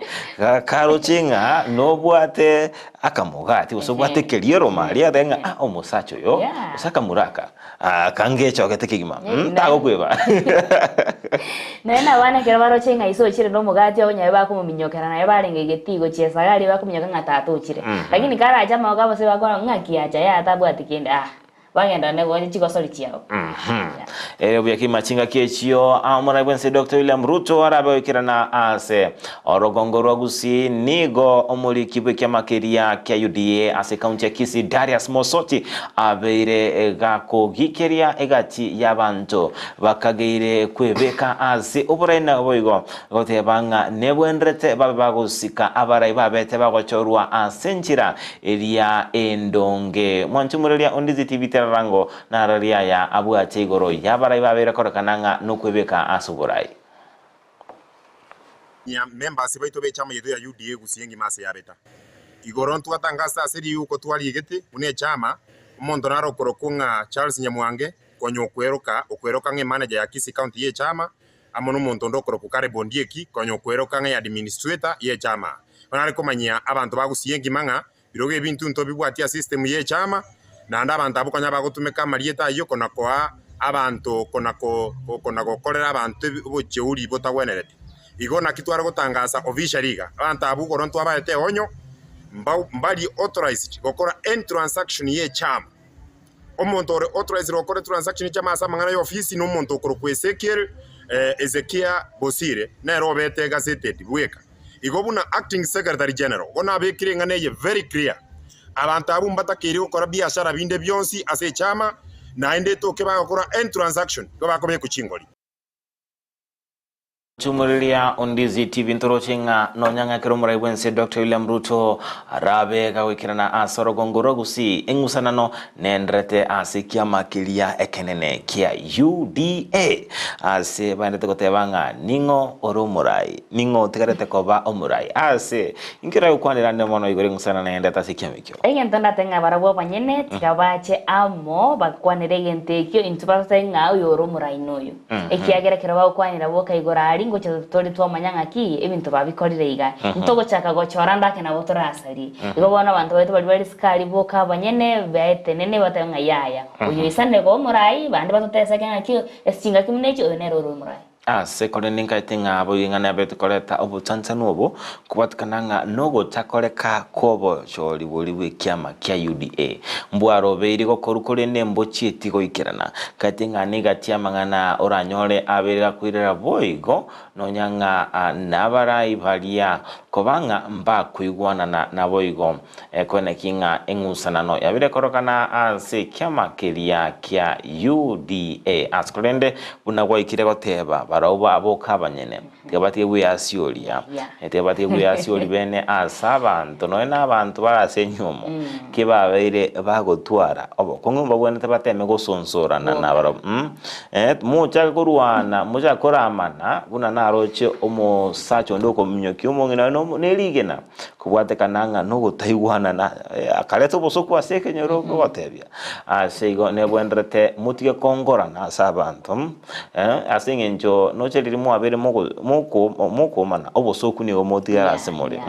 karochinga nobwate akamugati usobwate keliero mali adenga omusacho yo usaka muraka kangecho gatekigima tago kweba
nena wana kera barochinga iso chire no mugati abonyaye bakuminyokera naye barenge getigo chesagali bakuminyoka ngatatu chire lakini kara chama ogabo se bakora ngakiacha ya tabwati kende bagenda nego chigosori chiao
buya kimachinga kiechio amura bwense Dr. William Ruto arabe kirana ase orogongo rwagusi nigo omuliki bwe kyamakeria kya UDA ase county ya Kisii Darius Mosoti abeire gakogikeria egati yabantu bakageire kwebeka ase oburena boigo gotebanga nebwendrete babagusika abarai babete bagochorwa asenjira eria endonge mwanchumureria Ondizi TV terarango nararia ya abwate igoro yabarai babere korekananga nokwebeka asuburai
ya members baito be chama yetu ya UDA gusiengi mase yabeta igoron twatangasa asiri yuko twarigete une chama umuntu narokorokunga Charles Nyamwange konyo okweroka nge manager ya Kisii County ye chama amono muntu ndokoroka Bondieki konyo okweroka nge administrator ye chama banari komanyia abantu bagusiengi manga biroge bintu ntobibwatia system ye chama na nda abantu abukonya bagutumeka marieta yo konakoa abantu konako korera abantu bocheuri botagwenerete igona kitwara gutangasa officially abantu abugoro ntwabaete onyo mbali authorized gokora end transaction ye chama omuntu ore authorized gokora transaction chama asa mangana yo office no muntu okoro kwesekere Ezekia Bosire na robete gazetted bweka igobuna acting secretary general gona bekire ngane ye very clear abantu abumbata kiri gukora biashara binde byonsi ase chama na ende toke bagakora end transaction go bakobe kuchingoli
Chumulilia Ondizi TV ntorochinga nonyanga kiromura ibwense Dr. William Ruto arabe gawikirana asoro gongorogusi engusanano nendrete asikia makilia ekenene kia UDA ase bandete kotebanga ningo orumurai ningo tigarete koba omurai ase inkira ukwanira nemono igore ngusana nendete asikia mikyo
egentona tenga barabo banyene tikabache amo bakwanire gentekyo intubasa nga orumurai noyo ekiagera kiraba ukwanira boka igorari ngocha tori twa manyanga ki ebintu babikorire iga ntogo chaka gochora ndake na botora asari igo bona abantu baito bali skali boka banyene baete nene batanga yaya uyo isane go murai bandi batotesa kenga ki esinga kimnecho onero ro murai
sekore ninka tinga abo ingana beto koleta obutanza nobo kubatkananga nogo takoleka kobo choli boliwe kyama kya UDA mbwaro beiri go korukore nembo chieti go ikirana katinga negati amangana oranyole aberera kwirera boigo nonyanga nabarai balia kobanga mba kuigwana na boigo kwene kinga engusanano yabire korokana ase kyama kelia kya UDA askolende bunagwa ikire goteba barauba aboka banyene tebati buyasyolia tebati buyasyolia bene asaba ntono na abantu barasenyumo kibabeire bagotwara obo kongomba bwene tebateme gosonsora na baro mucha kurwana mucha koramana buna naroche omo sacho ndoko mnyoki omongina no neligena kubwate kananga no gotaiwana na akaleto bosoku aseke nyoro gotebya asego nebwendrete mutige kongora na asaba ntom asingenjo no chelirimu abere moko mana obosoku ni omoti arasemore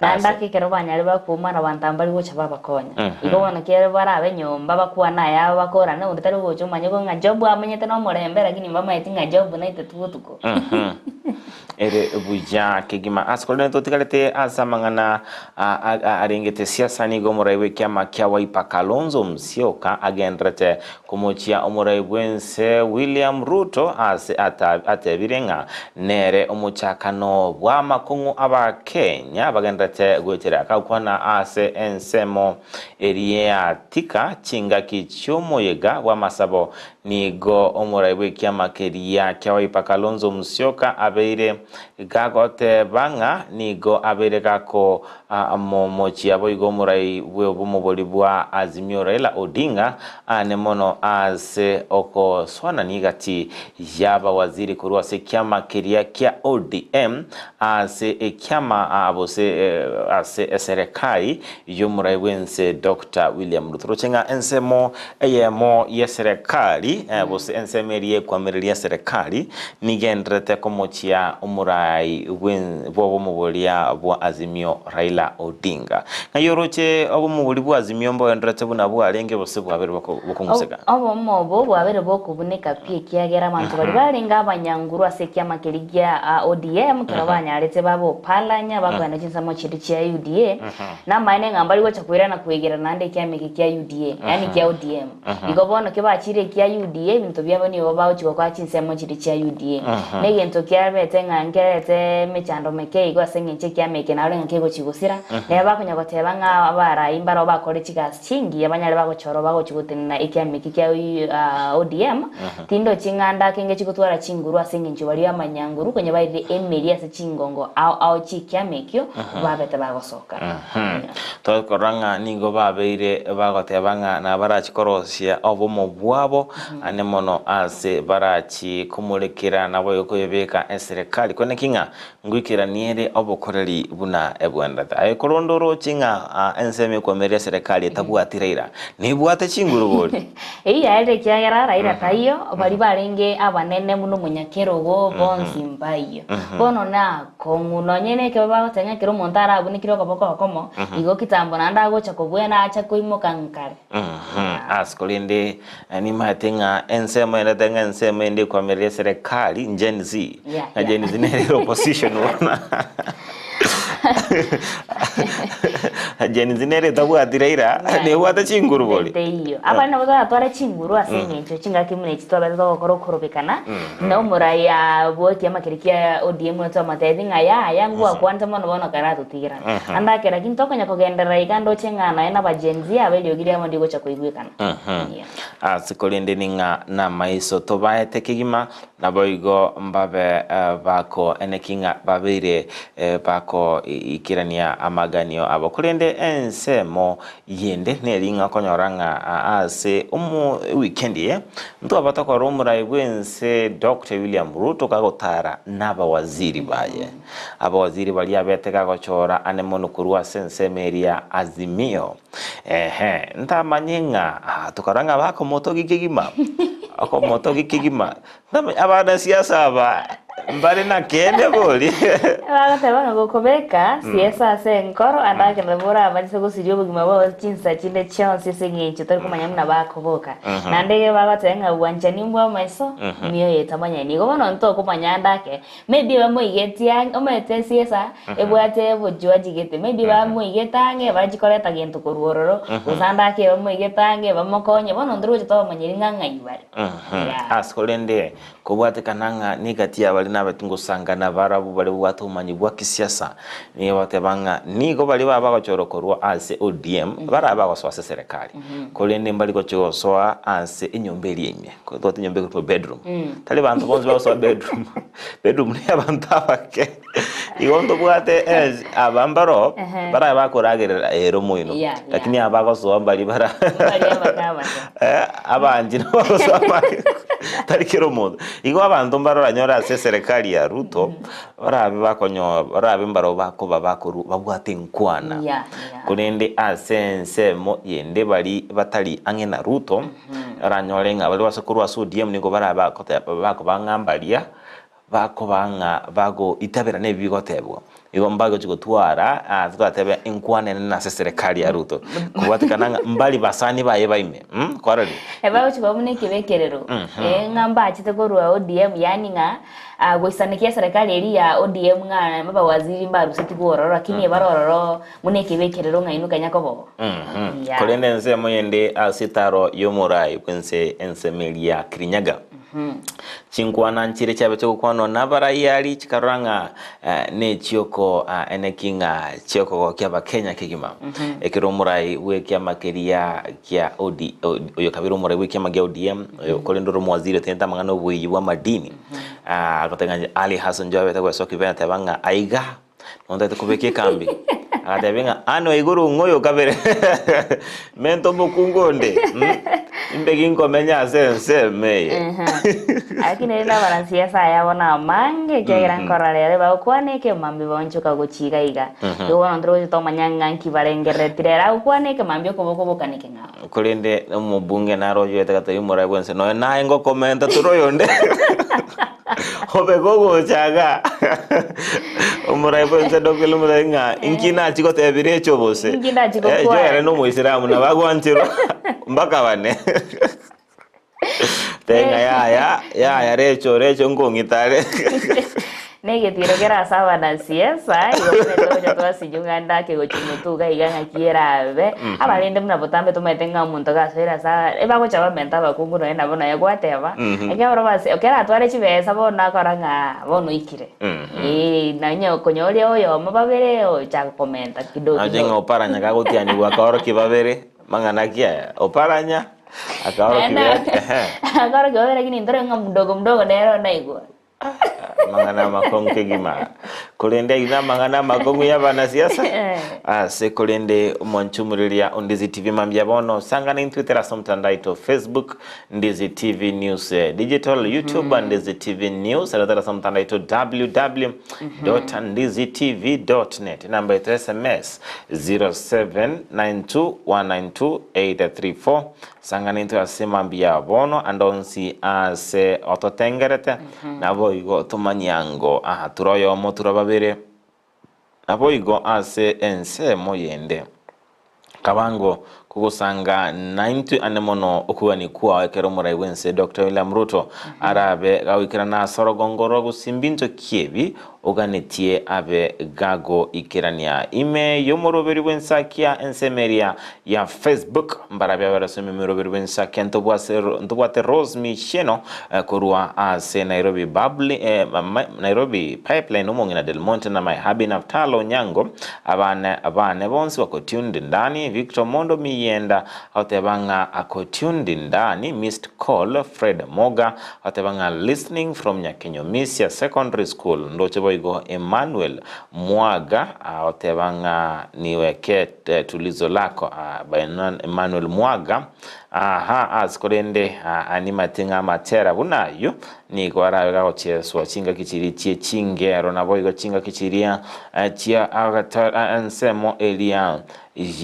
nanda kikero banyari bakumana bantambari gocha babakonya igo bana kere barabe nyomba bakwana ya bakora na unditari gocho manyego nga job amenyete no morembe lakini mama yetinga job na itetutuko
ere buja kegima askolene totikalete asamangana arengete siasa ni gomoraiwe kyama kya Wiper Kalonzo Musyoka agendrete kumochia omuraibwense William Ruto ase atabirenga nere omuchakano bwa makungu aba Kenya bagendrete gwetera kakwana ase ensemo eria tika chinga kichomo yega wa masabo nigo omuraibwe kyama keria kya Wiper Kalonzo Musyoka abeire gagote banga nigo abere gako momochi abo igo murai we bomoboli bwa Azimio Raila Odinga anemono ase oko swana nigati yaba waziri kurwa se kyama keria kya ODM ase kyama abose ase serikali yo murai wense Dr. William Ruto chenga ensemo eyemo ye serikali serikali bose ensemerie kwamiria serikali nigendrete komochia umurai bwo muburia bwa Azimio Raila Odinga ngayoroche obo muburi bwa Azimio mbo endrete buna bwa arenge bose bwabere bokungusega
obo mobo bwabere bokubuneka pie kiagera abantu bari barenga abanyanguru asekia makirigia ODM kirabanyaretse babo palanya bagwana chinsamo chiri chia UDA na maine ngambali gocha kwira na kwegera nande kya miki kya UDA yani kya ODM igobono ke bachire kya UDA bintu byabo ni babaho chiko kwa chinsamo chiri chia UDA nege nto kya bete ngangerete mechando meke igo asengenche kya meke na renga kego chigusira ne bakunya goteba nga abara imbara bakore chigas chingi abanyale bagochoro bagochigutina ikya miki kya ODM tindo chinganda kenge chikutwara chinguru asengenche bali amanyanguru kwenye baire emeria se chingongo au chikya mekyo babete bagosoka
to koranga ningo babeire bagotebanga na barachikorosia obomo bwabo anemono ase barachi kumurekera nabo yokoyebeka eserikali kone kinga ngwikira niere obokoreri buna ebwendata ay korondoro chinga enseme komeria serikali tabwatiraira nibwate chinguru boli
yaire kyagera raira tayo bali barenge abanene muno munyakero go bonsi mbayo bono na konguno nyene ke bagotenga kiro montara abunikiro kaboko komo igo kitambo nanda gocha kobwena acha koimoka nkare
askolinde ni matenga ensema inatenga ensema ende kwa meria serikali Gen Z na Gen Z ne opposition wana Gen Z ne tabwatiraira ne wata chinguru boli
teyo abana boza atwara chinguru asengencho chinga kimune chitwa bezo korobekana no muraya boti amakirikia ODM to matedinga ya ngwa kwanta mono bono karatu tira anda kera kinto kanya kogendera ikando chengana ena ba Gen Z abeli ogiri amandi gocha koigwekana
asikolinde ninga na maiso to baete kigima na boigo mbabe bako enekinga babire bako ikirania amaganio abakulende ensemo yende nelinga konyoranga ase weekend nto abatako romura ibwense Dr. William Ruto kagotara naba waziri baye abawaziri bali abete kagochora anemono kurwa sensemeria Azimio ntamanyenga tukaranga bako moto gikigima ako moto gikigima abana siasa aba mbali na kende boli
bagoteba ngokobeka siasa senkoro andake ndabura abaliso gusirio bugima bwo chinsa chinde chonse sengicho tari kumanyamna bakoboka nandege bagotenga uwanja nimbwa maiso miyo yetamanya ni gono nto kumanya ndake maybe bamuigetia omete siasa ebwate bujwaji gete maybe bamuigetange bajikoreta gento kuruororo usandake bamuigetange bamokonye bono nduru to manyiringa ngayibare
askolende kubwate kananga negatia bali nabatungo sangana barabu bali watu umanyi bwa kisiasa ni batebanga nigo bali baba bachorokorwa ase ODM baraba baswase serikali kolende mbali gochosoa ase inyombeli yenye ko inyombe ko bedroom tali bantu bonzi baswa bedroom ni abantu abake igondo bwate abambaro baraba bakoragerera ero moino lakini abagosoa mbali bara abanji no baswa tarikero modo igo abantu mbaro nyora ase serikali ya Ruto barabe bakonyo barabe mbaro bako babakuru babwate nkwana kunende asense mo yende bali batali angena Ruto ranyolenga bali basukuru asu ODM niko baraba bako bangambalia bako banga bago itabera ne bigotebwa igo mbago chigotwara twatebe inkwane na serikali ya Ruto kubatikana mbali basani baye baime kwarali
ebago chibamune kibekerero ngamba achitegorwa ODM yani nga gwisanikia serikali eri ya ODM nga maba waziri mbaru setigororo lakini barororo mune kibekerero nga inuka nyakobo
kolende nse moyende asitaro yomurai kwense ensemelia Kirinyaga chinkwana nchire chabe cyo kwano nabara yali chikaranga ne chioko enekinga chioko kya Kenya kigima ekiromurai we kya makeria kya oyo kabiro murai we kya magya ODM kolendoro mwazire tenta mangano bwe wa madini akotenga Ali Hassan Jobe takwa soki bena tabanga aiga nonda tukubeke kambi akatebenga ano iguru ngoyo kabere mento mukungonde Imbegi ngomenya seme.
Lakini ila wanasiasa yabona mange kera nkorarere bakwaneke mambi bonchuka guchiga iga. Yo ndro to manyanga nkibarengere tirera ukwaneke mambi ko kanike nga.
Kulinde umubunge naro yete kata yumura bwense no na ngo komenta turoyonde. Obego chaga. Umura bwense dokelo murenga inkina chiko tebire chobose.
Inkina chiko kwa.
Jere no muisiramu na bagwanchiro mbaka bane. Tenga ya recho ngongitare.
Nege tiro kera sawa na siasa yo to asijunganda ke gochimutuga iganga kierabe abalinde muna botambe to metenga umuntu gasera sa eba ko chaba menta bakunguro ena bona yagwateba ege oro base okera tware chibesa bona koranga bono ikire na nyo konyole oyo mababere o cha komenta kidogo
ajenga oparanya gagotiani gwakoro kibabere manganakia oparanya akaro
kibabere lakini ndore mdogo nero naigwa
mangana makonge gima kulende ina mangana makongu ya banasiasa se kulende mwanchumulilia Ndizi TV mambia bono sangana in Twitter asomtandaito Facebook Ndizi TV News Digital YouTube Ndizi TV News alatara asomtandaito www.ndizitv.net namba yetu SMS 0792192834 sangana into asemambia bono andonsi ase ototengerete nabo igo tumanyango turoyo mo turababere nabo igo ase ense moyende kabango kugusanga 90 anemono okuwani kuwa ekero murai wense Dr. William Ruto arabe gawikira na sorogongoro gusimbinto kiebi oganetie abe gago ikirania ime yomoroberi wensakia ensemeria ya Facebook mbarabe abarasome moroberi wensakia ntobwate Rose Micheno kurua ase Nairobi Nairobi Pipeline umongina Del Monte na Maihabi Naftalo Nyango abane bonsi wako tuned ndani Victor Mondo Miyenda otebanga ako tuned ndani Missed Call Fred Moga otebanga listening from Nyakenyo Misia Secondary School ndoche boigo Emmanuel Mwaga otebanga niweke tulizo lako Bainan Emmanuel Mwaga askorende animatinga matera bunayo ni kwara gago cheswa chinga kichiri chingero na boigo chinga kichiria chia agata ensemo elia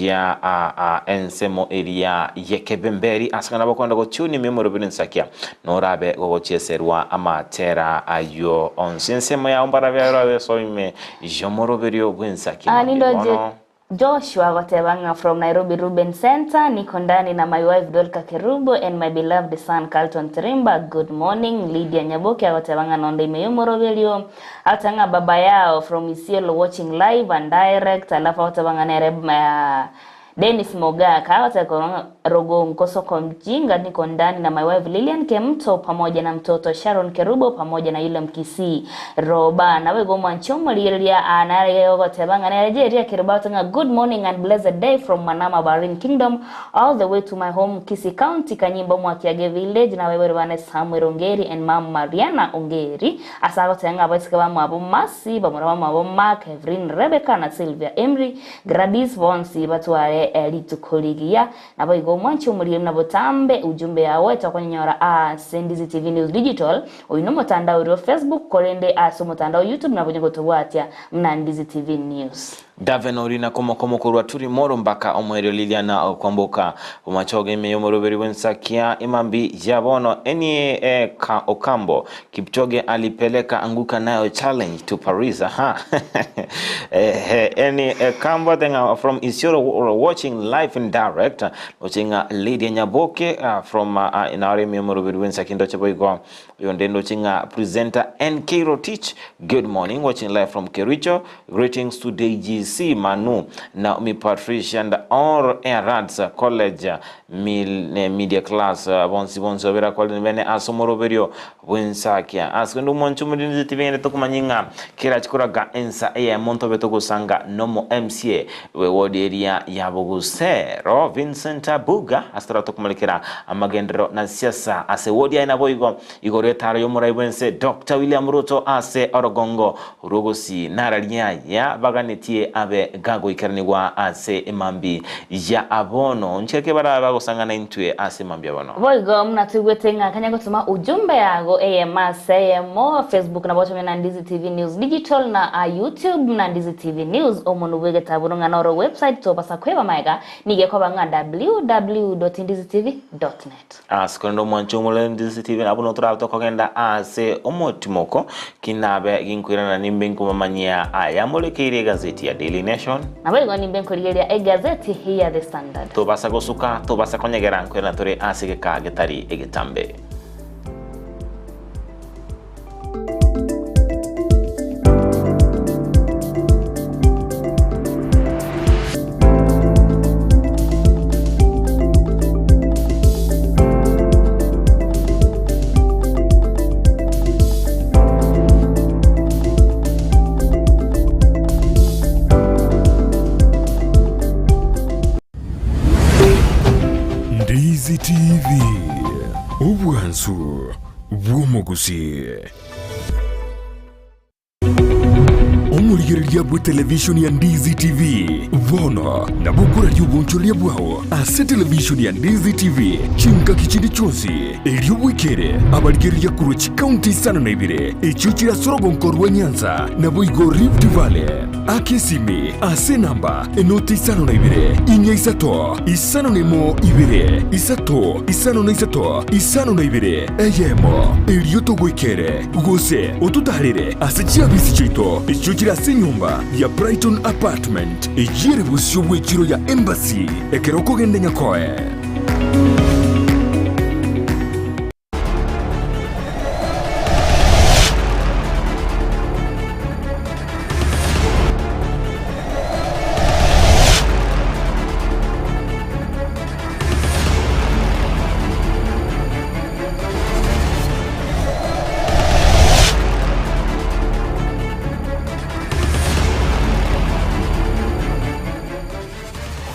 ya ensemo elia yekebemberi asana bakonda go tuni memoro binsakia norabe go cheserwa amatera ayo onsensemo ya ombara bya so ime jomoro berio bwensakia
Joshua Watebanga from Nairobi Ruben Center. Niko ndani na my wife Dolka Kerubo and my beloved son Carlton Trimba. Good morning. Lydia Nyaboke Watebanga nonde meyomoro velio. Atanga baba yao from Isiolo watching live and direct. Alafu Watebanga nereba Dennis Mogaka watakonga rogo mkoso kwa mjinga. Niko ndani na my wife Lilian Kemto pamoja na mtoto Sharon Kerubo pamoja na yule mkisi Roba na wego mwanchomo lilia anarego tebanga na Nigeria Kerubo tanga good morning and blessed day from Manama Barin Kingdom all the way to my home Kisi County Kanyimbo Mwakiage Village na wewe wane Samuel Ongeri and Mama Mariana Ongeri asago tanga baisika ba mabo Masi ba mabo Mark Evelyn Rebecca na Sylvia Emery Gradis Vonsi batware elitukuligia na boigo mwanchi umuriye na botambe ujumbe yawe takonyora Ndizi TV News Digital uino mutandao wa Facebook kolende mutandao YouTube na bonye gotobwatia mna Ndizi TV News
Davenori na komo kurwa turi moro mbaka omwero Liliana kwamboka umachoge meyomoro beri wensakia imambi jabono eni Okambo Kipchoge alipeleka anguka nayo challenge to Paris eni Kambo tenga from Isiolo watching live and direct watching Lydia Nyaboke from inare meyomoro beri wensakia ndoche boigo yondendo chinga presenter NK Rotich good morning watching live from Kericho greetings to DG Manu Naomi Patricia and all Rad's College media class bonsi vera college bene asomoro berio wensakia askundu monchumudinzi tivene tokumanyinga kira chikuraga ensa monto beto kusanga nomo MCA we ward area ya Bogusero Vincent Buga astra tokumalekera amagendero na siasa ase ward ya inaboigo igoretaro yomurai wense Dr. William Ruto ase Orogongo urugosi naralia ya baganetie abe gago ikaranirwa ase emambi ya abono ncheke baraba gusangana intwe ase emambi abono
boigo mnatugwete ngakanya gutuma ujumbe yago AMSAMO Facebook na bocho na Ndizi TV News Digital na YouTube na Ndizi TV News omuntu bwege taburunga na website to basa kweba maiga nige kwa banga www.ndizitv.net
askondo mwancho mule Ndizi TV na abono turabto kogenda ase omotimoko kinabe ginkwirana nimbe nkumamanya aya molekire gazeti ya Daily Nation
na boigo nimbe nkurigeria gazeti hii ya The Standard
to basa gosuka to basa konyegera nkwena tore ase ka getari egetambe
Ndizi TV ubwansu bw'omuguzi omurigereria bwa television ya Ndizi TV bono na bukura ry'ubunchoria bwawo ase television ya Ndizi TV chinka kichindi chonsi ery'obwikere abarigereria kuruchi county sana na ibire echo kirasorogo nkorwa Nyanza na boigo Rift Valley akesimi ase namba enoti isano na ibire inya isato isano nemo ibire isato isano na isato isano na ibire eyemo eryoto gwikere gose otutarire ase chiabisi chito echo kirase nyumba ya Brighton Apartment ejire busyo bwekiro ya Embassy ekeroko gende nyakoe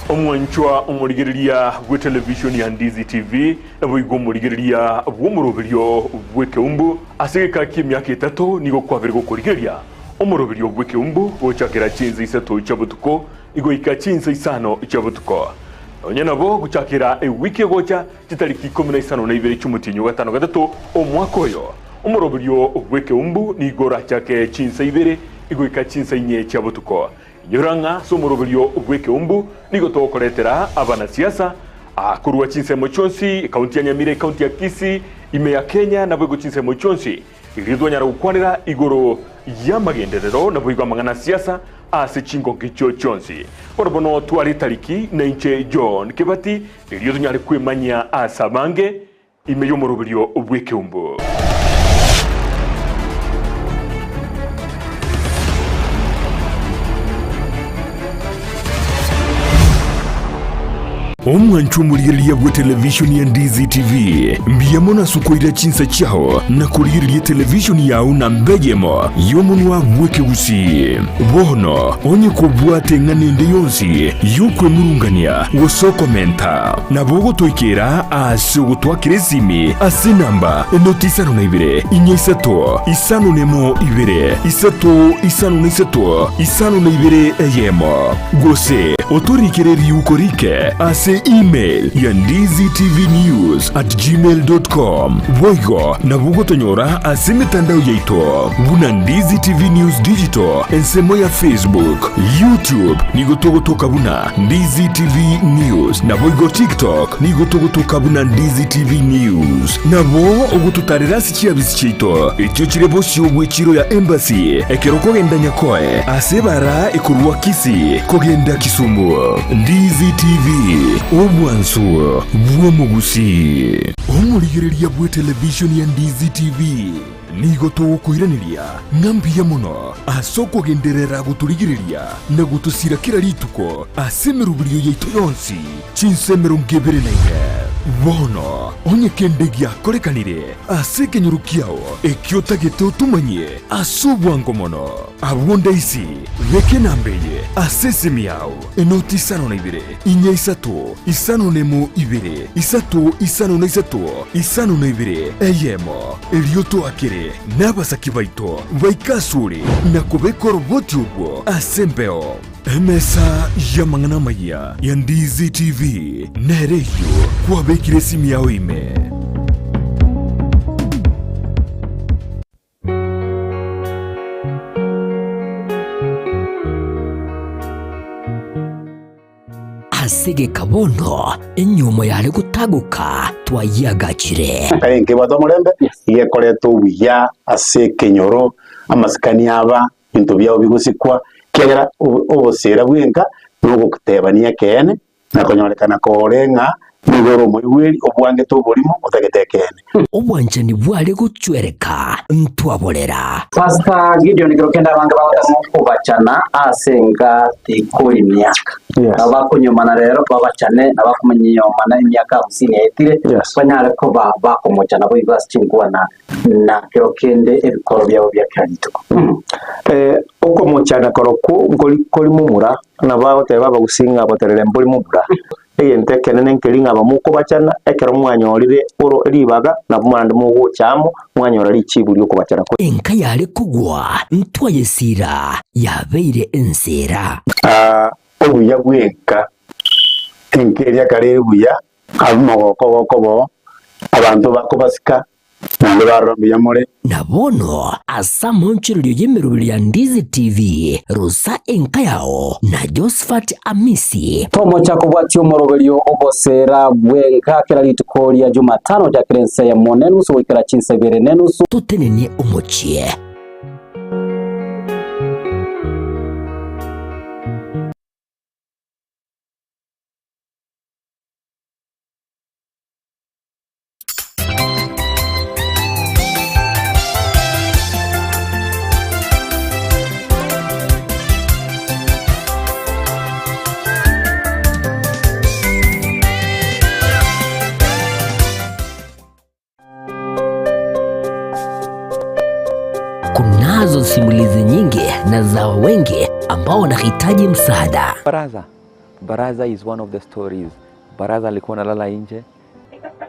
omwanchwa omurigereria gwe television ya Ndizi TV eboigo omurigereria bw'omuroberio bw'ekeumbu asegeka ky'emyaka 3 nigo kwabere gukurigeria omuroberio bw'ekeumbu gochakera chinzi isato chabutuko igoika chinzi isano chabutuko onye nabo guchakera ewiki gocha chitariki 15 na ibere cy'umutinyo gatano gatatu omwaka oyo omuroberio bw'ekeumbu nigora chake chinzi ibere igoika chinzi nye chabutuko Yoranga somuroberio bw'ekeumbu nigo tokoretera abana siasa akurwa chinsemo chonsi kaunti ya Nyamire kaunti ya Kisii ime ya Kenya na bwego chinsemo chonsi iridwanyara gukwanira igoro ya magenderero na bwego amangana siasa ase chingo kicho chonsi orobono twari tariki na inche John Kibati iriyo nyari kwemanya asabange ime yomuroberio bw'ekeumbu omwanchu omurigereria bwa television ya Ndizi TV mbiyamo sukoira chinsa chao na kurigereria television yao na mbegemo yomunwa bw'ekegusi bono onye kubwate ng'anende yonsi yukwe murungania gosokomenta na bogo toikera ase gutwakire simi ase namba enoti isano na ibere inya isato isano nemo ibere isato isano na isato isano na ibere eyemo gose otorikereria ukorike ase email ya ndiztvnews@gmail.com boigo na bugo tonyora ase mitandao yaito buna Ndizi TV News Digital ensemo ya Facebook YouTube nigotogotoka buna Ndizi TV News na boigo TikTok nigotogotoka buna Ndizi TV News na bo ogututarira sichiabisi chito echo chirebo syo bwechiro ya Embassy ekeroko genda nyakoe ase bara ekurwa Kisii kogenda Kisumu Ndizi TV obwansu bw'omugusi omurigereria bwa television ya Ndizi TV nigo tugukwiraniria ng'ambiya muno asoko genderera guturigireria na gutusira kira rituko asemerubirio yaitu yonsi chinsemero ngebere naine bono onye kendegia korekanire asekenyurukiao ekiotagete utumanye asubwango mono abwonda isi veke nambeye asesemi yao enoti isano na ibere inya isato isano nemo ibere isato isano na isato isano na ibere eyemo erioto akere n'abasaki baito baikasure na kubekora ubwoti ubwo asembeo Emesa ya mang'ana maya ya Ndizi TV nereyo kwa bekire simu yao ime.
Asige kabono enyuma yale gutaguka twayagachire
kayenke bato mulembe iye koreto wiya ase kenyoro amasikani aba bintu byao bigusikwa kera obosera bwenka nugo kutebania kene na konyorekana korenga nigoro mwiri obwange to bulimo otagetekene
obwanjani bwale guchwereka ntwaborera
Pastor Gideon Girokenda bange babatamu kubacana asenga tikuri myaka abakunyomana rero babacane abakumenyomana imyaka 50 yetire banyare ko bakomocana bo ibasi chingwa na Girokende ebikoro byabo byakanito
uko mochana koroko ngoli mumura na baote baba gusinga boterere mboli mumura eyente kenene nkelinga bamuko bacana ekero mwanyorire oro ribaga na bumande mugo chamo mwanyora lichibuli uko bacana ko
enka yale kugwa ntwayesira yabeire ensera
obuya bwenka enkeria kare buya abumogoko bo abantu bakobasika nande barombi yamore
nabono asa monchiriro yemerubiri ya Ndizi TV Rosa enka yao na Josephat Amisi
tomo chako bwati umoroberio obosera bwenka kera litukoria Jumatano ja kerense ya monenusu wikera chinsa bere nenusu
tutenenie umuchie kunazo simulizi nyingi na za wengi ambao wanahitaji msaada.
Baraza is one of the stories. Baraza alikuwa analala nje.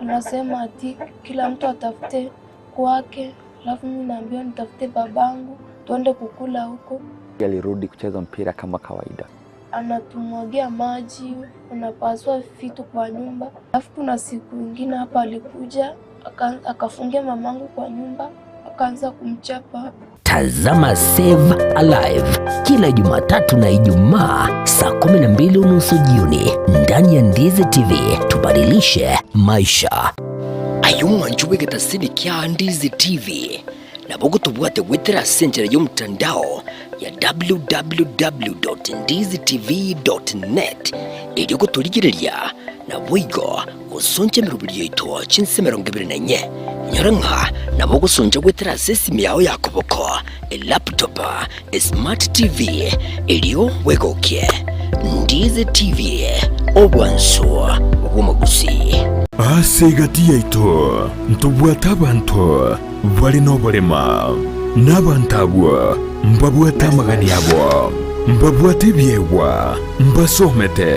Anasema ati kila mtu atafute kwake, alafu mimi naambiwa nitafute babangu tuende kukula huko.
Alirudi kucheza mpira kama kawaida.
Anatumwagia maji, unapaswa vitu kwa nyumba. Alafu kuna siku nyingine hapa alikuja akafungia mamangu kwa nyumba, akaanza kumchapa.
Tazama Save Alive kila Jumatatu na Ijumaa saa 12:30 jioni ndani ya Ndizi TV. Tubadilishe maisha. Ayumwanju wegetasini kya Ndizi TV na bogo tubwate witera senjera y'umtandao ya www.ndizitv.net ili kutuligirelia na wigo usonje mirubiri yitwa chinse 24 nyoranka na bogo sonja witera sesimi yao yakoboko laptop smart TV iliyo wegokie Ndizi TV obwanso bw'omugusi
asegati yaito ntubwata abantu bali n'obolema n'abantu abo mbabwata amagani abo mbabwata ebyebwa mbasomete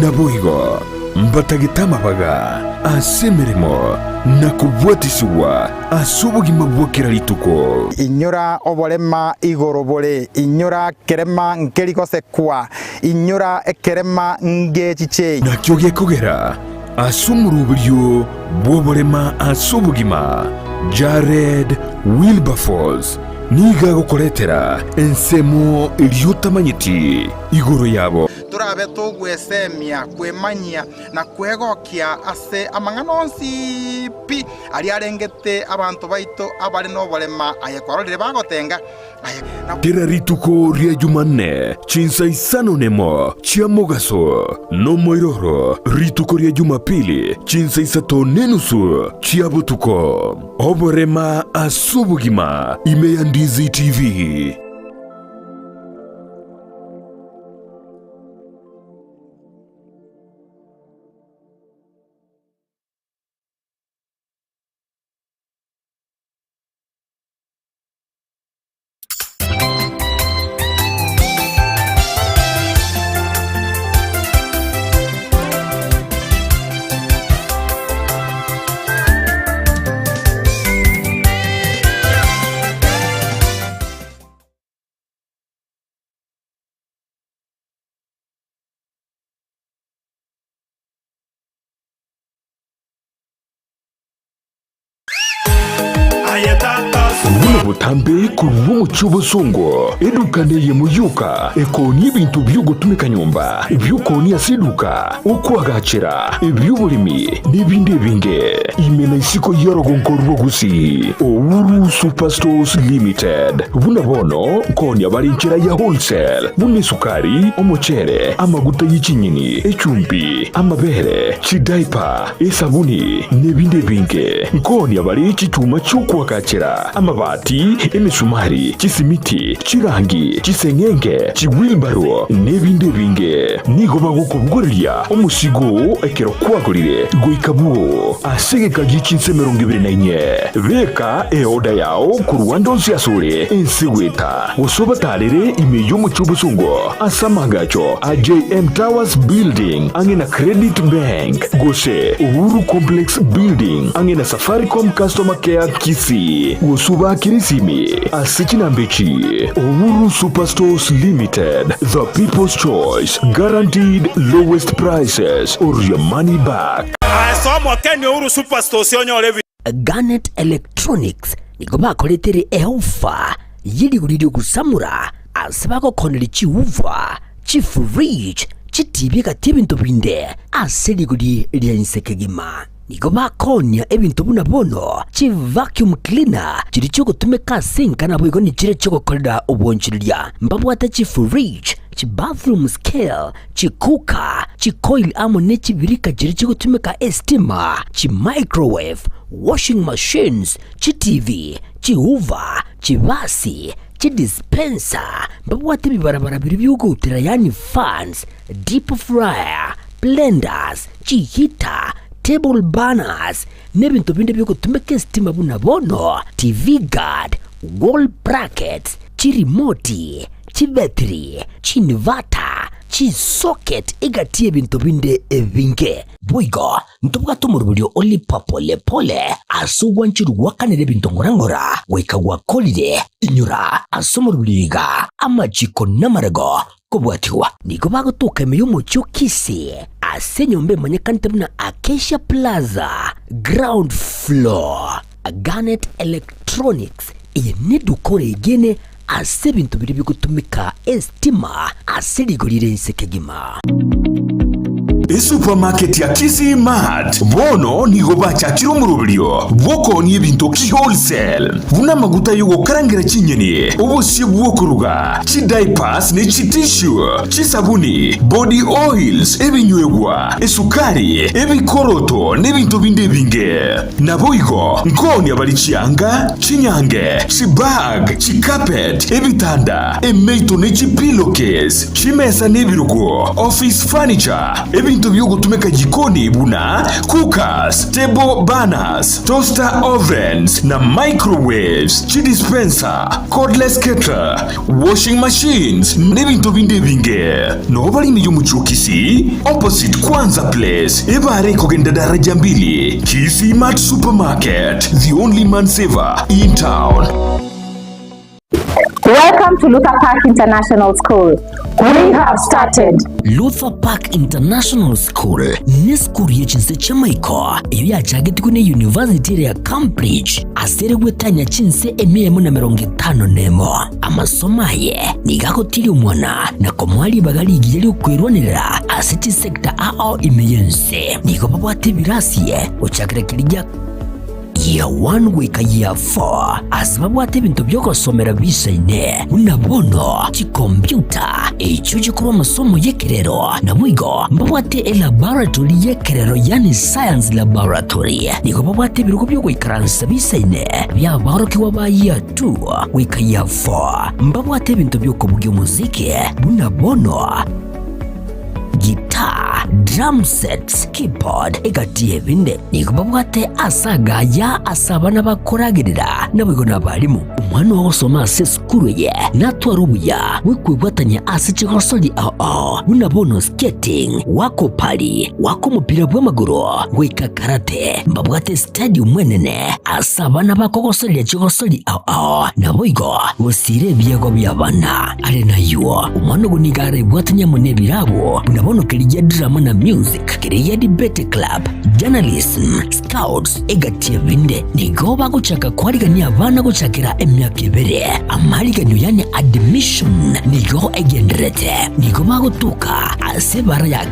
naboigo mbatagita amabaga ase emirimo nakubwatisibwa ase obogima bwokera lituko
inyora obolema igoro bole inyora kerema nkerikosekwa inyora ekerema ngechiche
nakyo gekogera ase omurubiryo bw'obolema ase obogima Jared Wilberforce niga gukoretera ensemo iliyotamanyiti igoro yabo
turabe tugwesemia kwemanyia na kwegokia ase amang'anonsi pi ali arengete abantu baito abali n'obolema ayekwarorire bagotenga
tera rituko ria Jumanne chinsa isano nemo chia mogaso no moiroro rituko ria Jumapili chinsa isato nenusu chia butuko oborema asubugima ime ya Ndizi TV. butambe kuruwa muchubo songo edukane ye muyuka ekoni bintu byugutumika nyumba byukoni asiduka ukwagachira ebyubulimi nibindi binge imena isiko yorogonkorwa gusi Owuru Superstores Limited buna bono koni abarinchira ya wholesale bune sukari omuchere amaguta y'ikinyini echumbi amabere chidaipa esabuni nebindi binge koni abari chituma cyukwakachira amabati emisumari chisimiti chirangi chisengenge chiwilbaro nebindi binge nigo bagukubugurira omusigo ekero kwagurire goikabuo asegeka gichinse 24 beka eoda yao kuruwando nsiasure ensiweta usobatalire imeyo muchubusungo asamagacho AJM Towers Building angena Credit Bank gose Uhuru Complex Building angena Safaricom Customer Care Kisi usuba kirisimi asichina mbechi Uhuru Superstores Limited, the people's choice, guaranteed lowest prices or your money back.
Garnet Electronics niko bakoletere eofa yirigurire gusamura asabako koneri chiuva chifridge chitibika tibintu binde aseriguri ryansekegima niko bakonya ebintu buna bono chi vacuum cleaner chiri cyo gutumeka sinka nabo igoni chire cyo gukorera ubonchirya mbabwata chi fridge chi bathroom scale chi cooker chi coil amone chi birika chiri cyo gutumeka estima chi microwave washing machines chi TV chi hoover chi basi chi dispenser mbabwata bibarabara biri byugutira yani fans deep fryer blenders chi heater table banners nebintu binde byo gutumeka estima buna bono TV guard wall brackets chi remote chi battery chi inverter chi socket igatie bintu binde ebinge boigo ntubwa tumurubyo oli papole pole asuwanchiru wakanire bintu ngorangora wekagwa kolide inyura asumurubiga amachiko namarago kubwatiwa niko bagutuka meyo mucyo kisi asenyombe manyekante buna Acacia Plaza ground floor Garnet Electronics iyi nidukore igene ase bintu biri bigutumika estima aserigurire nsekegima
Supermarket ya Kisi Mart bono nigo bachakiro murubyo bwoko ni ibintu ki wholesale buna maguta yugo karangira chinyeni obusi bwokuruga chi diapers ne chi tissue chi sabuni body oils ebinywegwa esukari ebikoroto nebintu binde binge naboigo nkoni abalichianga chinyange chi bag chi carpet ebitanda emeito ne chi pillowcase chi mesa nebirugo office furniture ebintu byogutumeka jikoni buna cookers, table banners, toaster ovens na microwaves, chi dispenser, cordless kettle, washing machines nebintu binde binge no bali miyo muchukisi opposite Kwanza Place ebare kogenda daraja mbili Kisi Mart Supermarket, the only man saver in town.
Welcome to Luther Park International School. We have started.
Luther Park International School ni skuru yechinse chamaiko iyo yachagetikwe ne University ya Cambridge asere gwetanya chinse emiyemo na 50 nemo amasomaye nigakotiri umwana na komwali bagali igiyeli ukwirwanira asiti sector ao imeyense niko babwate birasiye uchakirekirija year 1 wika year 4 asibabwate bintu byokosomera bisaine unabono chi computer echuji kuba masomo yekerero na mwigo mbabwate laboratory yekerero yani science laboratory niko babwate birugo byo kwikaransa bisaine bya baroki waba year 2 wika year 4 mbabwate bintu byokobugya muziki unabono guitar, drum sets, keyboard, egatie binde nikubabwate asagaya asabana bakoragirira nabwo nabalimu umwana wosoma se skuru ye natwarubuya wikwibwatanya asichigosoli unabono skating wako pali wako mupira bw'amaguru wika karate mbabwate stadium mwenene asabana bakogosoli chigosoli nabwigo usire byego byabana ale nayo umwana gunigare bwatanya munebirabo unabono kiri ya drama na music kiri debate club journalism scouts egatie vinde nigo baguchaka kwarigania abana guchakira emyaka ibere amariganyo yani admission nigo egenderete nigo bagutuka asebara ya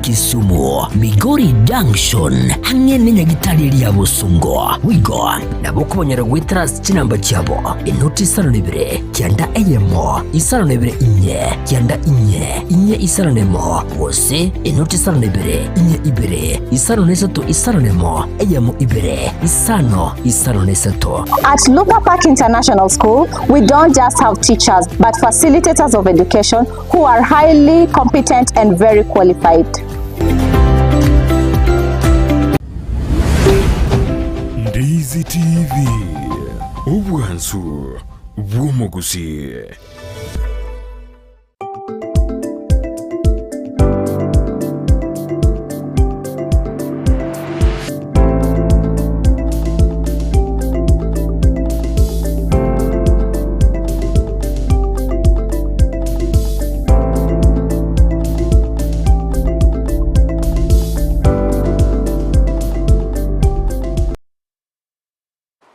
Kisumu Migori Junction hamwe n'inyagitari ya Busungo wigo nabo kubonyera gwitras kinamba cyabo inoti 72 kyanda eyemo 72 inye kyanda inye isaronemo wose inoti 72 inye ibere isaronesato isaronemo eyemo ibere isaronesato.
At Lupa Park International School, we don't just have teachers but facilitators of education who are highly competent and very qualified.
Ndizi TV ubwansu bw'umugusi.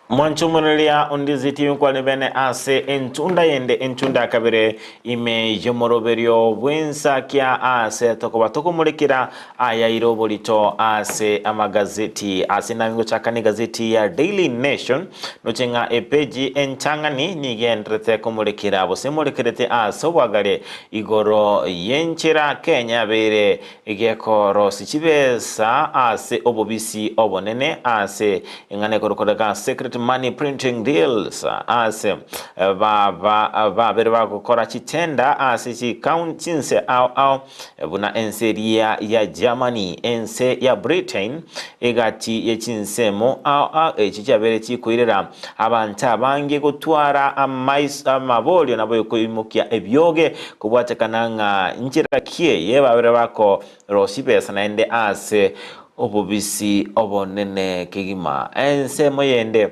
Mwanchumulia Ondizi TV kwa nibene ase entunda kabire ime jomoroberio wensa kia ase toko mulikira aya irobolito ase amagazeti ase nango chakani gazeti ya Daily Nation nuchenga epeji enchangani nigendrete kumulikira bose mulikirete ase wagale igoro yenchira Kenya bere igekoro sichibesa ase obobisi obonene ase ingane korokodaga secret money printing deals ase bere gukora chitenda ase chi countinse au buna enseria ya Germany ense ya Britain egati yechinsemo au echicyabere chikuirira abantu abange gutwara amabolyo nabo kuimukia ebyoge kubwatekananga nchira kie yebabere bako rosibesa naende ase obubisi obonene kigima ense moyende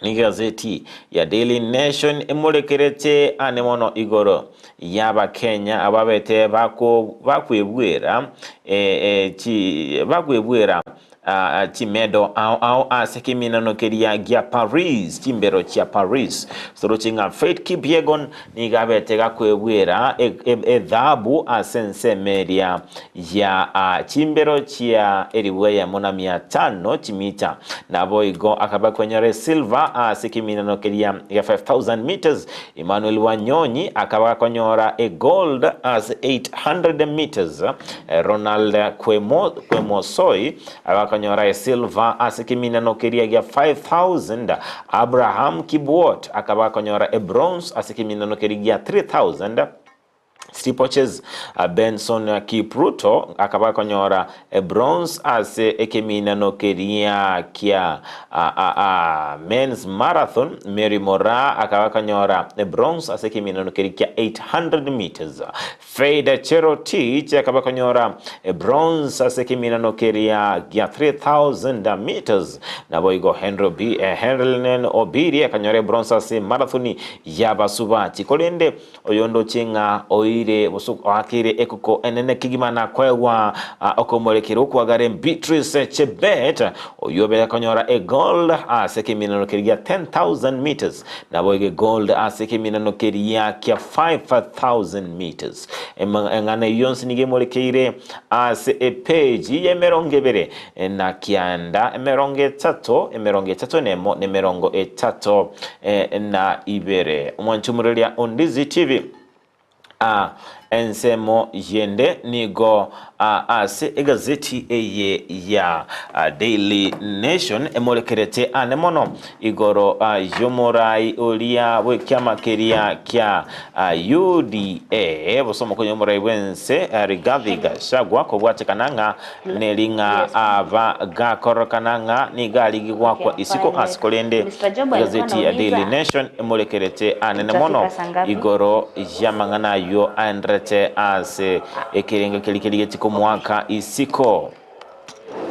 ni gazeti ya Daily Nation emulekerete anemono igoro yaba Kenya ababete bakwebwera chimedo au asekimina nokeria gia Paris chimbero chia Paris soro chinga Faith Kipyegon ni gabete gakwebwera edhabu asense media ya chimbero chia eriwe ya mona 500 chimita nabo igo akabakwenyere silver asekimina nokeria ya 5000 meters. Emmanuel Wanyonyi akabakonyora gold as 800 meters. Ronald Kwemosoi akanyora silver asekimina nokeria ya 5000. Abraham Kibwot akabakonyora bronze asekimina nokeria ya 3000. Steeplechase Benson Kipruto akabakonyora bronze ase ekemina nokeria kia men's marathon. Mary Mora akabakonyora bronze ase ekemina nokeria kia 800 meters. Fade Cherotich akabakonyora bronze ase ekemina nokeria kia 3000 meters. Naboigo Henry Obiri akanyora bronze ase marathoni ya Basubati kolende oyondo chinga oire busuko akire ekuko enene kigimana kwewa okomolekero kwagare Beatrice Chebet oyobe akanyora gold asekimina nokeria 10000 meters naboige gold asekimina nokeria kia 5000 meters engane yonsi nigemolekire ase page yemerongebere na kianda emeronge tato nemo nemerongo etato na ibere mwanchumurelia Ondizi TV ensemo yende nigo ase egazeti eye ya Daily Nation emolekerete anemono igoro yomorai olia wekyama keria kya UDA bosomo ko yomorai wense Rigathi Gachagua ko bwatekananga nelinga aba gakorokananga ni galigi gwakwa isiko asikolende gazeti ya Daily Nation emolekerete anemono igoro yamangana yo andrete ase ekirenga kilikili mwaka isiko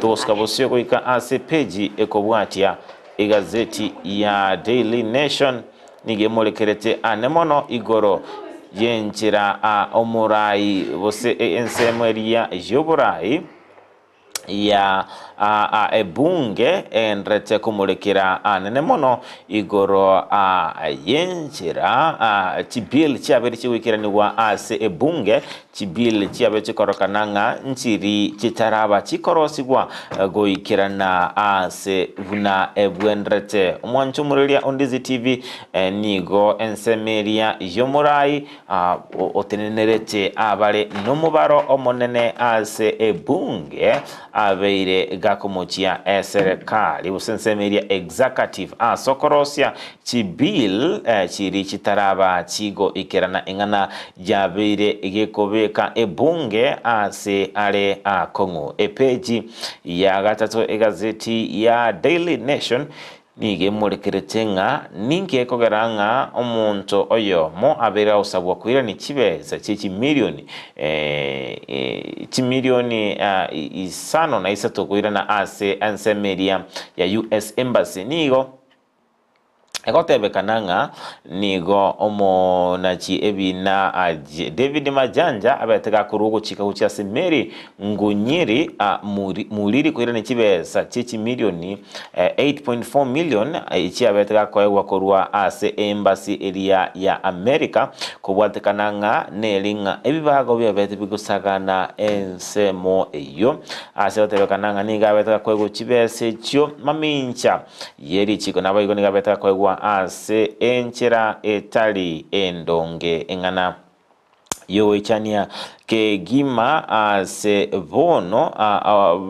toska bosio kuika ase peji ekobwatia egazeti ya Daily Nation nigemolekerete anemono igoro yenchira omurai bose ensemo eria yoburai ya ebunge endrete kumulikira nene mono igoro yenchira chibil chiabere chiwikiraniwa ase ebunge chibil chiabere chikorokananga nchiri chitaraba chikorosigwa goikirana ase vuna ebwendrete omwanchumuliria Ondizi TV nigo ensemeria yomurai otenenerete abale nomubaro omonene ase ebunge abeire gakomochia serikali usensemeria executive sokorosia chibil chiri chitaraba chigo ikirana ingana jabeire gekobeka ebunge ase ale Kongo. Epeji ya gatatu egazeti ya Daily Nation nige murekeretenga ninge kogeranga omuntu oyo mo abera usabwa kwira ni chibeza chichi milioni milioni isano na isato kwira na ase ansemeria ya US Embassy nigo ekotebekananga nigo omo nachi ebina David Majanja abatega kurugo chika ucha semeri ngunyiri muliri kwira ni chibesa chichi milioni 8.4 million ichi abatega kwa korwa ase embassy area ya America kubwatekananga nelinga ebibago byabete bigusagana ensemo eyo ase otebekananga niga abatega kwa chibese chyo mamincha yeri chiko nabayigo niga abatega kwa ase enchera etali endonge engana yo ichania ke gima ase bono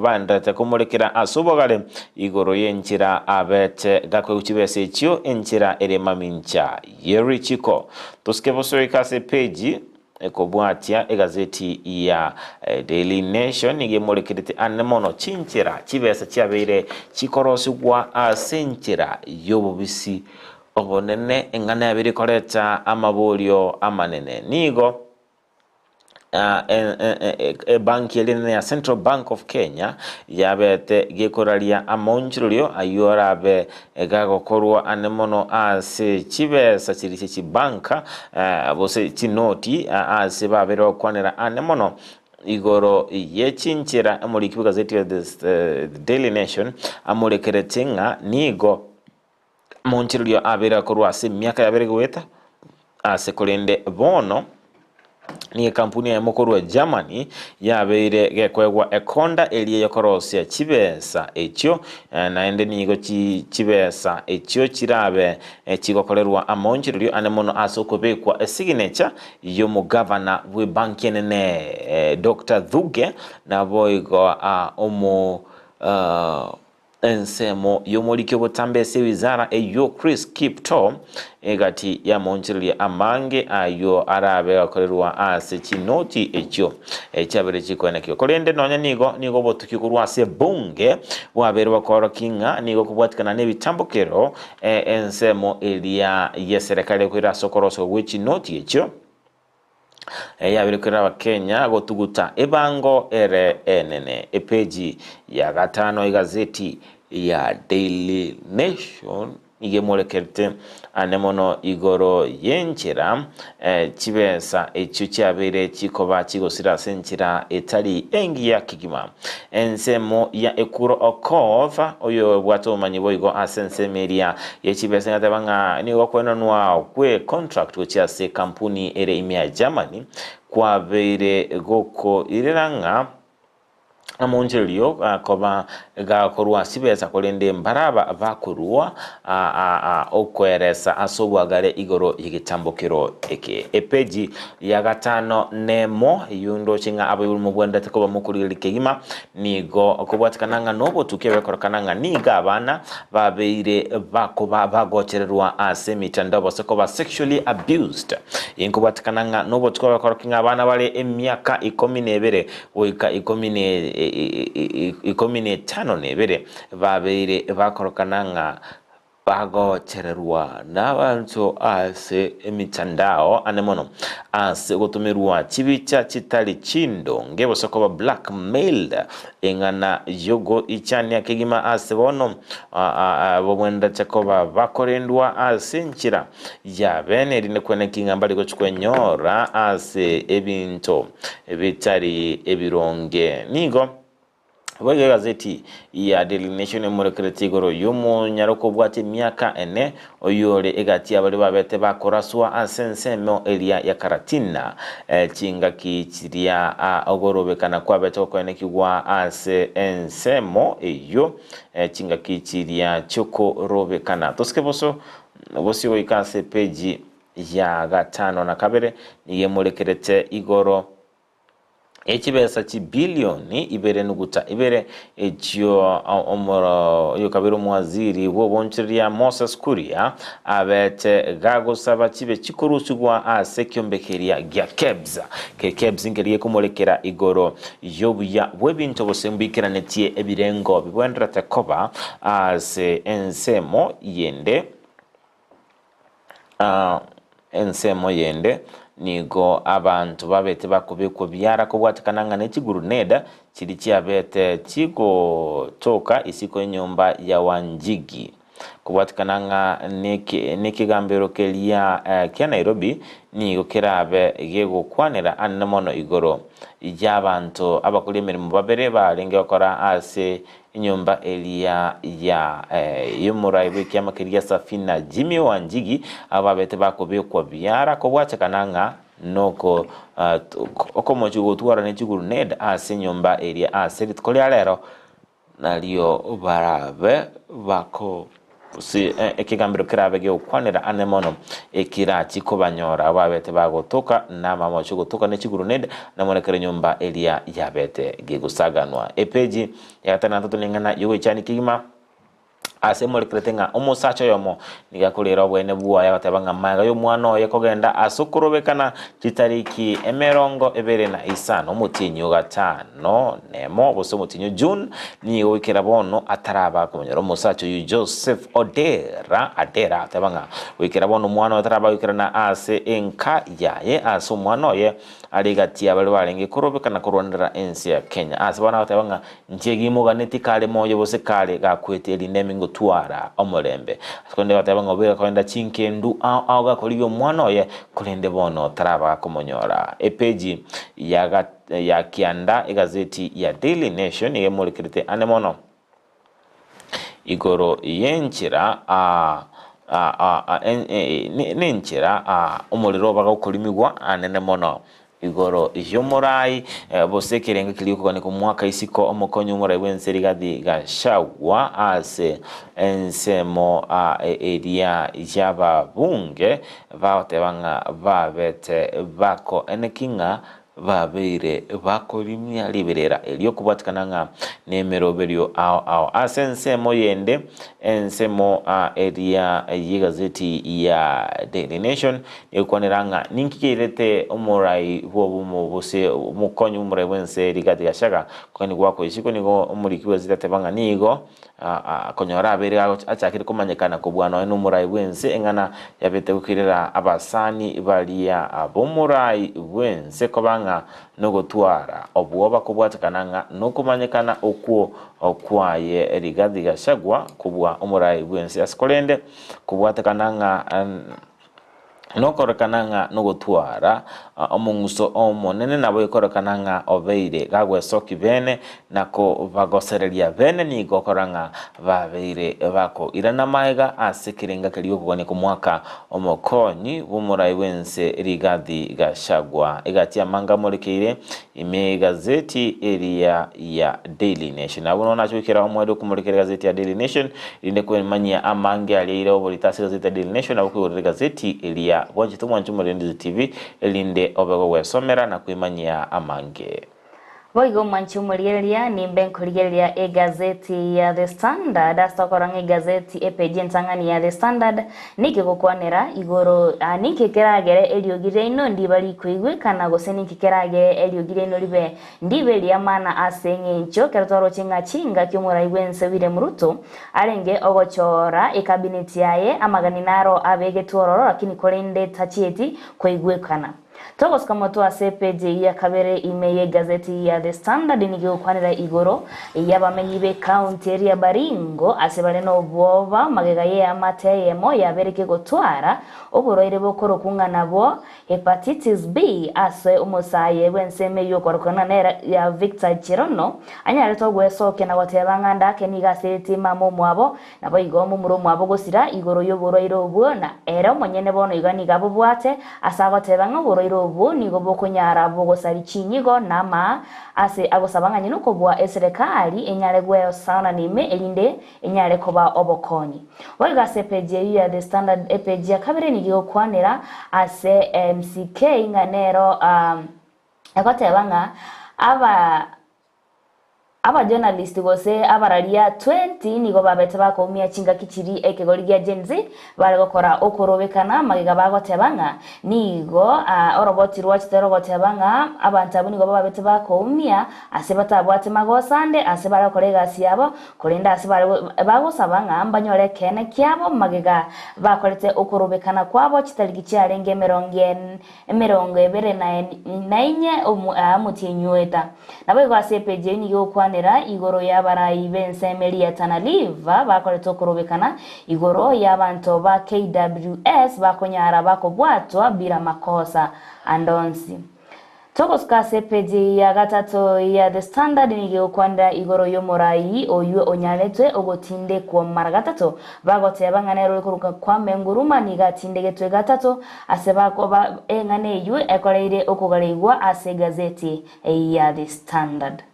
bandata kumulekera asobogale igoro yenchira abete gakwe uchibese chyo enchira ere mamincha yeri chiko toskevosoika se page ekobwatia egazeti ya Daily Nation igemolekirite anemono chinchira chibesa chiabeire chikorosigwa asenchira yobubisi obonene engana yabiri koreta amabolyo amanene nigo banki yeline ya Central Bank of Kenya yabete gekoralia amonchulio ayorabe gagokorwa anemono ase chibesa chiriche chibanka bose chinoti ase babere okwanera anemono igoro yechinchira amurikibu gazeti ya Daily Nation amurekeretinga nigo monchulio abera korwa ase miaka yabere gweta ase kolende bono ni kampuni ya mokoro wa Germany yabeire gekwegwa ekonda elie yokorosia chibesa echo naende nigo chibesa echo chirabe chigokorerwa amonchirio anemono asokobekwa signature yo mugavana we banki nene Dr. Thuge na boigo omo ensemo yomorikyo botambese wizara eyo Chris Kipto egati ya monchilia amange ayo arabe akorerwa ase chinoti echo echabere chikwena kyo kolende nonya nigo botukikurwa ase bunge wabere bakorokinga nigo kubwatikana nebitambokero ensemo elia ya serikali kwira sokoroso wechinoti echo yabirikira Kenya gotuguta ebango ere enene epeji ya gatano igazeti ya Daily Nation igemolekerte anemono igoro yenchira chibesa echo cyabere chikoba chigosira senchira etali engi ya kigima ensemo ya Ekuro Okova oyo bwato manyibo igo asensemeria ye chibesa yatabanga nigo kwenonwa kwe contract uchiase kampuni ere imya Germany kwa beire goko ireranga amonjelio koba gakorwa sibesa kolende mbaraba bakorwa okweresa asobwagare igoro yigitambokero eke epeji ya gatano nemo yundo chinga abo mu Rwanda tekoba mukurira kegima nigo okubwatikananga nobo tukebe korokananga niga abana babeire bakoba bagochererwa ase mitandao basekoba sexually abused inkubwatikananga nobo tukoba korokinga abana bale emyaka 12 oika 15 nebere babeire bakorokananga bagochererwa n'abantu ase emitandao anemono ase gutumirwa chibicha chitali chindo ngebosoko ba blackmailed engana yogo ichania kigima ase bono bomwenda chakoba bakorendwa ase nchira ya bene rine kwene kingambali gochkwenyora ase ebinto ebitari ebironge nigo Boga gazeti ya Daily Nation murekereti goro yumu nyaroko bwate miaka ene oyore egati abali babete bakoraswa asensemo elia ya karatina chinga kichiria ogorobekana kwa beto kwene kigwa ase ensemo eyo chinga kichiria choko robekana toske boso bosi ikase page ya gatano na kabere niye murekerete igoro Echibesa chi bilioni ibere nuguta ibere echio omoro yokabiro mwaziri wo bonchiria Moses Kuria abete gago saba chibe chikurusugwa asekyombekeria gya kebza ke kebza ngeriye kumolekera igoro yobuya webinto bosembikira netie ebirengo bibwendra takoba ase ensemo yende nigo abantu babete bakubekwa byara ko bwatakananga n'ekiguru neda kiri kyabete kigo toka isiko nyumba ya Wanjigi kubwatakananga nekigambero kelia kya Nairobi nigo kerabe yego kwanera annamono igoro y'abantu abakuli emirimo babere balenge bakora ase inyumba elia ya yumuraibe kyamakiria Safina Jimmy Wanjigi ababete bakubekwa byara ko bwatakananga noko okomochi gutwara n'ekiguru neda ase nyumba elia ase ritkole alero nalio barabe bako si ekigambiro kirabe gyo kwanira anemono ekira chikobanyora ababete bagotoka na mama chugotoka n'ekiguru neda namonekere nyumba elia yabete gegusaganwa epeji ya 3 ningana yowe chani kigima asemole kretenga omusacho yomo nigakulira obwene buwa yabatabanga manga yo mwana oye kogenda asukurobekana chitariki emerongo ebere na isano mutinyo gatano nemo bose mutinyo June ni wikira bono ataraba kumonyero omusacho yu Joseph Adera tabanga wikira bono mwana ataraba wikira na ase enka yaye aso mwana oye aligatia bali balenge kurobekana kurondera ensi ya Kenya asabana tabanga njegimo ganeti kale moyo bose kale gakweteli nemingo twara omulembe akonde batabanga obera kwenda chinkendu au gakolibyo mwana oye kulende bono taraba kumonyora epeji ya kianda egazeti ya Daily Nation yemulikirite anemono igoro yenchira nenchira umuliro bagakolimigwa anene mono igoro yomurai bose kirenga kiliuko ni ku mwaka isiko omukonyo umurai wenseri gadi gashagwa ase ensemo eria yaba bunge batebanga babete bako enekinga babere bakolimya liberera elio kubwatikananga nemeroberio ao asensemo yende ensemo eria yigazeti ya Daily Nation ekwaniranga ninkirete omurai bobumo bose mukonyo umurai wense rigati gashaga kwani gwako isiko nigo umurikiwe zitatebanga nigo konyora abere achakiri kumanyekana kubwana n'umurai wense engana yabete gukirira abasani balia abomurai wense kobanga no gutwara obwoba kubwatakananga no kumanyekana okuo okwaye rigadi gashagwa kubwa umurai bwensi asikolende kubwatakananga no korekananga no gutwara omunguso omonene nabo ikorekananga obeire gagwe soki bene nako bagosereria bene ni gokoranga babeire bako irana maiga asikirenga kaliyo kugone ku mwaka omokonyi bumurai wense rigadi gashagwa igatia manga molekire ime gazeti area ya Daily Nation abo nacho ikira omwedo kumulekera gazeti ya Daily Nation inde kwemanya amange alire obolitasi gazeti ya Daily Nation abo ku gazeti area Wajitu mwanchu Ndizi TV elinde obego wesomera na kuimanyia amange
Boigo manchu murigeria ni benkurigeria gazeti ya The Standard astokoranga gazeti epeji ntangani ya The Standard nikigukwanira igoro nikikeragere eliogire ino ndibali kuigwe kana goseni kikeragere eliogire ino libe ndibelia mana asenge ncho keratoro chinga kyomura igwense wire muruto arenge ogochora ekabineti yaye amaganinaro abege tuororo lakini kolende tachieti kuigwe kana Togos kama tu asepeje ya kabere imeye gazeti ya The Standard nigikwanira igoro yabamenyibe county area Baringo asebare no bwova magegaye ya mateyemo yabereke gotwara oboroire bokoro kungana bo hepatitis B ase umusaye wenseme yokorokana nera ya Victor Chirono anyare togwesoke na gotebanga ndake nigaseti mamo mwabo nabo igomo muro mwabo gosira igoro yoboroire obona era monyene bono igani gabo bwate asagotebanga boroire obu nigo bokonyara bogosari chinyigo nama ase agosabanga nyinuko bwa eserikali enyare gweyo sauna nime elinde enyare koba obokoni wega sepeje ya The Standard epeje kabere nigo kwanira ase MCK nganero ekotebanga aba journalist gose abararia 20 nigo babete bakomia chinga kichiri ekegorigia genzi bale gokora okorobekana magiga bagotebanga nigo oroboti rwachitero gotebanga abantu abo nigo babete bakomia asebata bwate magosande asebara kolega siabo kolenda asebara bagosabanga ambanyore kene kyabo magiga bakorete okorobekana kwabo chitaligi cyarenge emerongo ebere na inye mutinyweta nabo gwasepeje nigo kwa igoro y'abarayi bensemeli ya Tanaliva bakoreto kurobekana igoro y'abantu ba KWS bakonyara bakobwatwa bila makosa andonsi Togos kasepeje ya gatatu ya The Standard nigikwanda igoro y'omurayi oyue onyaletwe ogotinde kwa mara gatatu bagote banganero kuruka kwa menguruma nigatinde getwe gatatu asebako engane yue ekoreire okugaligwa ase gazeti ya The Standard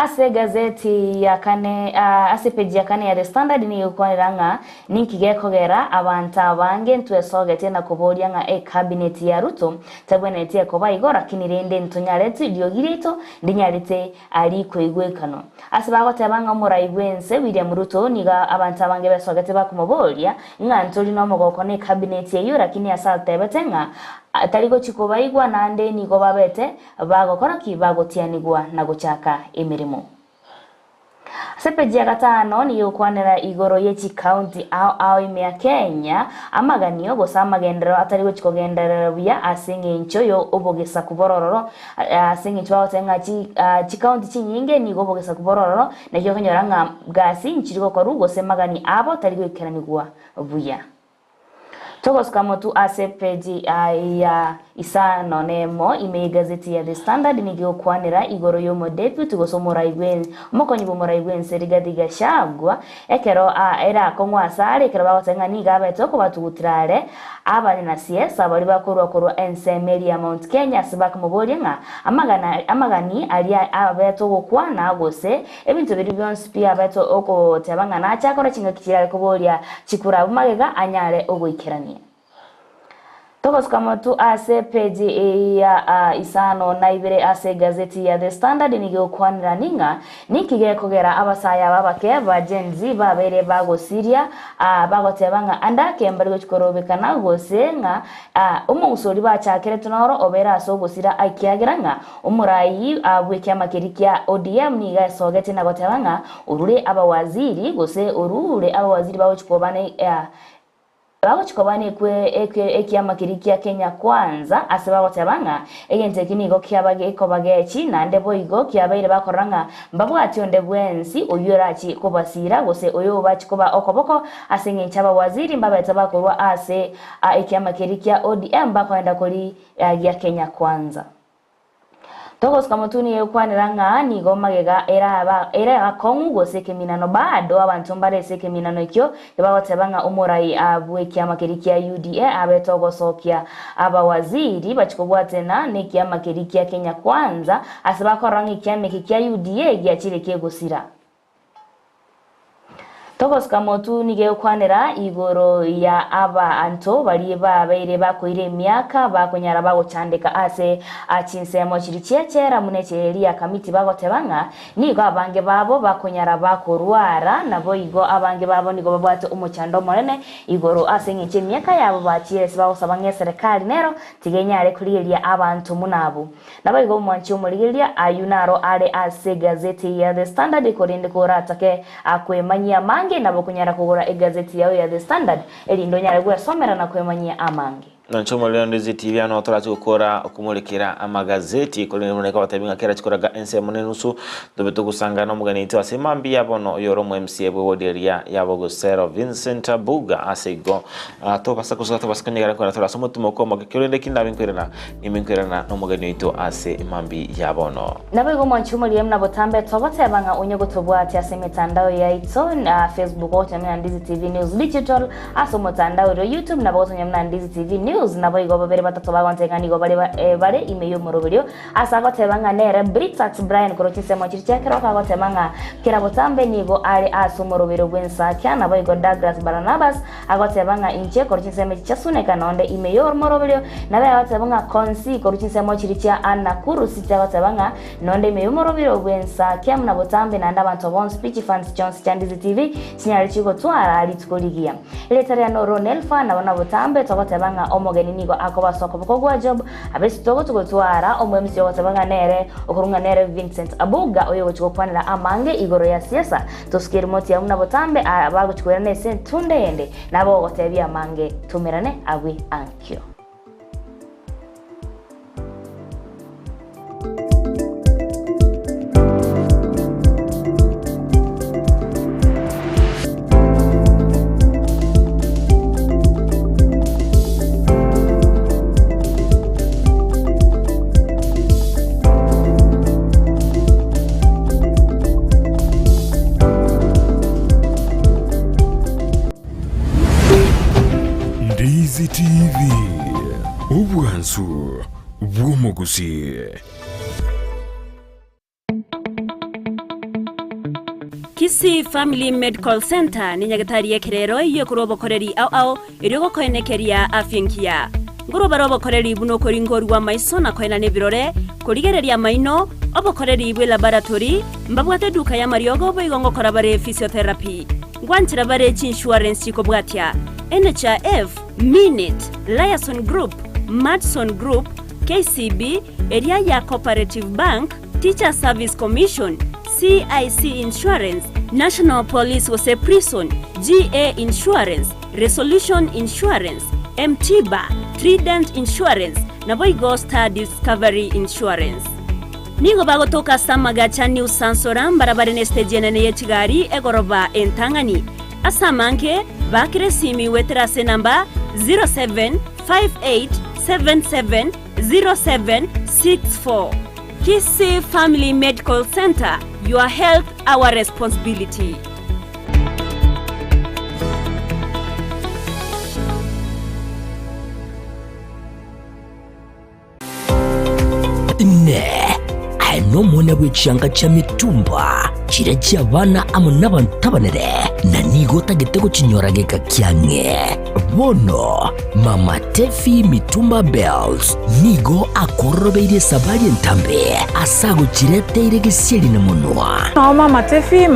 ase gazeti ya kane ase page ya kane ya The Standard ni ukwaniranga ninkigekogera abantu abange ntwesogete na kuboria nga cabinet ya Ruto tabwenete koba igora kinirende ntonyarete diogirito ndinyarete ari kwigwekano ase bagote abanga murayibwense William Ruto niga abantu abange besogete bakumoboria nga ntoli no mogoko ne cabinet ya yura kini asalte betenga atarigo chikobaigwa nande nigo babete bagokora kibagotianigwa na guchaka emirimo Sepeji ya gatano ni yukwanira igoro yechi county au ime ya Kenya amaganio gosama gendero atarigo chikogendera bya asinge nchoyo obogesa kuborororo asinge chwa otenga chi county chinyinge ni gobogesa kuborororo na cyo kanyoranga gasi nchiriko kwa rugo semagani abo tarigo ikeranigwa buya Togos kama tu asepeji ya isano nemo ime gazeti ya The Standard nigio kwanira igoro yomo deputy gosomora igwen mokonyibo mora igwen serigadi gashagwa ekero era komwa asare ekero bagotenga ni gabeto ko batugutirare abali na siesa bali bakuru ensemeli ya Mount Kenya sibak mobolinga amagani ali abeto gokwana gose ebintu biri byonse pia abeto oko tabanga na chakora chinga kichira kobolia chikura bumagega anyare ogoikerania Togos kama tu ase page ya isano na ibere ase gazeti ya The Standard nigikwanira ninga nikigekogera abasaya babake ba Gen Z babere bagosiria bagotebanga andake mbari chikorobekana gosenga umusori bachakere tunoro obera asogosira akiageranga umurayi abweke amakirikia ODM niga sogete na gotebanga urure abawaziri gose urure abawaziri bawo chikobane Bago chikobane kwe ekiyama kirikia Kenya kwanza aseba tabanga egente kinigo kyabage ekobage china ndebo igo kyabaire bakoranga mbabu ati ondebwensi oyurachi kobasira gose oyo bachikoba okoboko asinge nchaba waziri mbaba tabakorwa ase ekiyama kirikia ODM bakwenda koli ya Kenya kwanza Togos kama tuni yekwaniranga nigo magega era kongu gose keminano bado abantu mbare seke minano ikyo yabagotebanga umurai abweki amakirikia UDA abetogo sokia abawaziri bachikobwatena neki amakirikia Kenya kwanza asabako rangi kiame kikia UDA gyachire kegosira Togos kamotu nige kwanera igoro ya aba anto bali babaire bakoire emyaka bakunyara bagochandika ase achinsemo chirichechera munecheria kamiti bagotebanga nigo abange babo bakunyara bakorwara nabo igo abange babo nigo babwate umuchando monene igoro ase ngiche emyaka yabo bachire sibagosaba serikali nero tigenyare kuriria abantu munabo nabo igo mwanchi umuriria ayunaro ale ase gazeti ya The Standard korinde koratake akwemanyia mange nabo kunyara kugura egazeti yawe ya The Standard elindo nyara gwesomera na kwemanyia amange
Nanchomo leo ndizi TV ano tolachi gukora okumulikira amagazeti kulineka batabinga kera chikoraga ense munenusu dobeto gusangana muganiti wasemambi yabono yoro mu MCA bwo deria yabo gusero Vincent Abuga asego to basa kusata baskanyara ko natora somo tumoko magikirende kinabinkwirana iminkwirana no muganito ase mambi yabono
nabo igo mwanchumo liyem na botambe tobote banga onyo gutobwati ase mitandao ya ito na Facebook ocha na Ndizi TV News Digital aso mutandao ro YouTube na boto nyamna Ndizi TV News nabo igo babere batatu bagontekani go bare imeyo moroberio asago tebanga nere Britax Brian korotise mochirichekero kago tebanga kira botambe nigo ali aso moroberio gwensa kyana boy go Douglas Barnabas agotebanga inche korotise mechasune kanonde imeyo moroberio nabe agotebanga konsi korotise mochiricha anakuru sita agotebanga nonde imeyo moroberio gwensa kyamna botambe nanda bantu bon speech fans Jones Chandizi TV sinyari chiko twara alitukoligia letari no Ronel fan na botambe togotebanga omogeni nigo akoba soko bokogwa job abesi togo twara omwemisi otabanga nere okurunga nere Vincent Abuga oyo gochokwanira amange igoro ya siasa tusikiri moti ya muna botambe abago chikwera nese tundende nabo gotebya amange tumirane agwi ankyo
Ndizi TV Ubwansu bw'omugusi
Kisi Family Medical Center ni nyagatari yekerero iyo kurobokoreri au iryo koenekeria afyenkia nguruba robokoreri buno kori ngorwa maiso na koena nebirore kurigereria maino obokoreri bwe laboratory mbabwate duka ya mariogo boigongo korabare physiotherapy ngwanchira bare insurance ko bwatya NHIF Minute, Liason Group, Madson Group, KCB, Area ya Cooperative Bank, Teacher Service Commission, CIC Insurance, National Police Wose Prison, GA Insurance, Resolution Insurance, MTBA, Trident Insurance, na Boygo Star Discovery Insurance. Nigo bagotoka samagacha New Sansoram barabara nestejene ye Kigali egoroba entangani. Asamanke bakire simi weterase namba 0758770764. Kisi Family Medical Center, your health our responsibility.
no mwana bw'ekishanga kya mitumba kirajya abana amo n'abantabanire na nigo tagitego kinyorageka kyange bono Mama Tefi Mitumba Bells nigo akorobeire sabari ntambe asago kirete iregeseri na munwa
Mama Tefi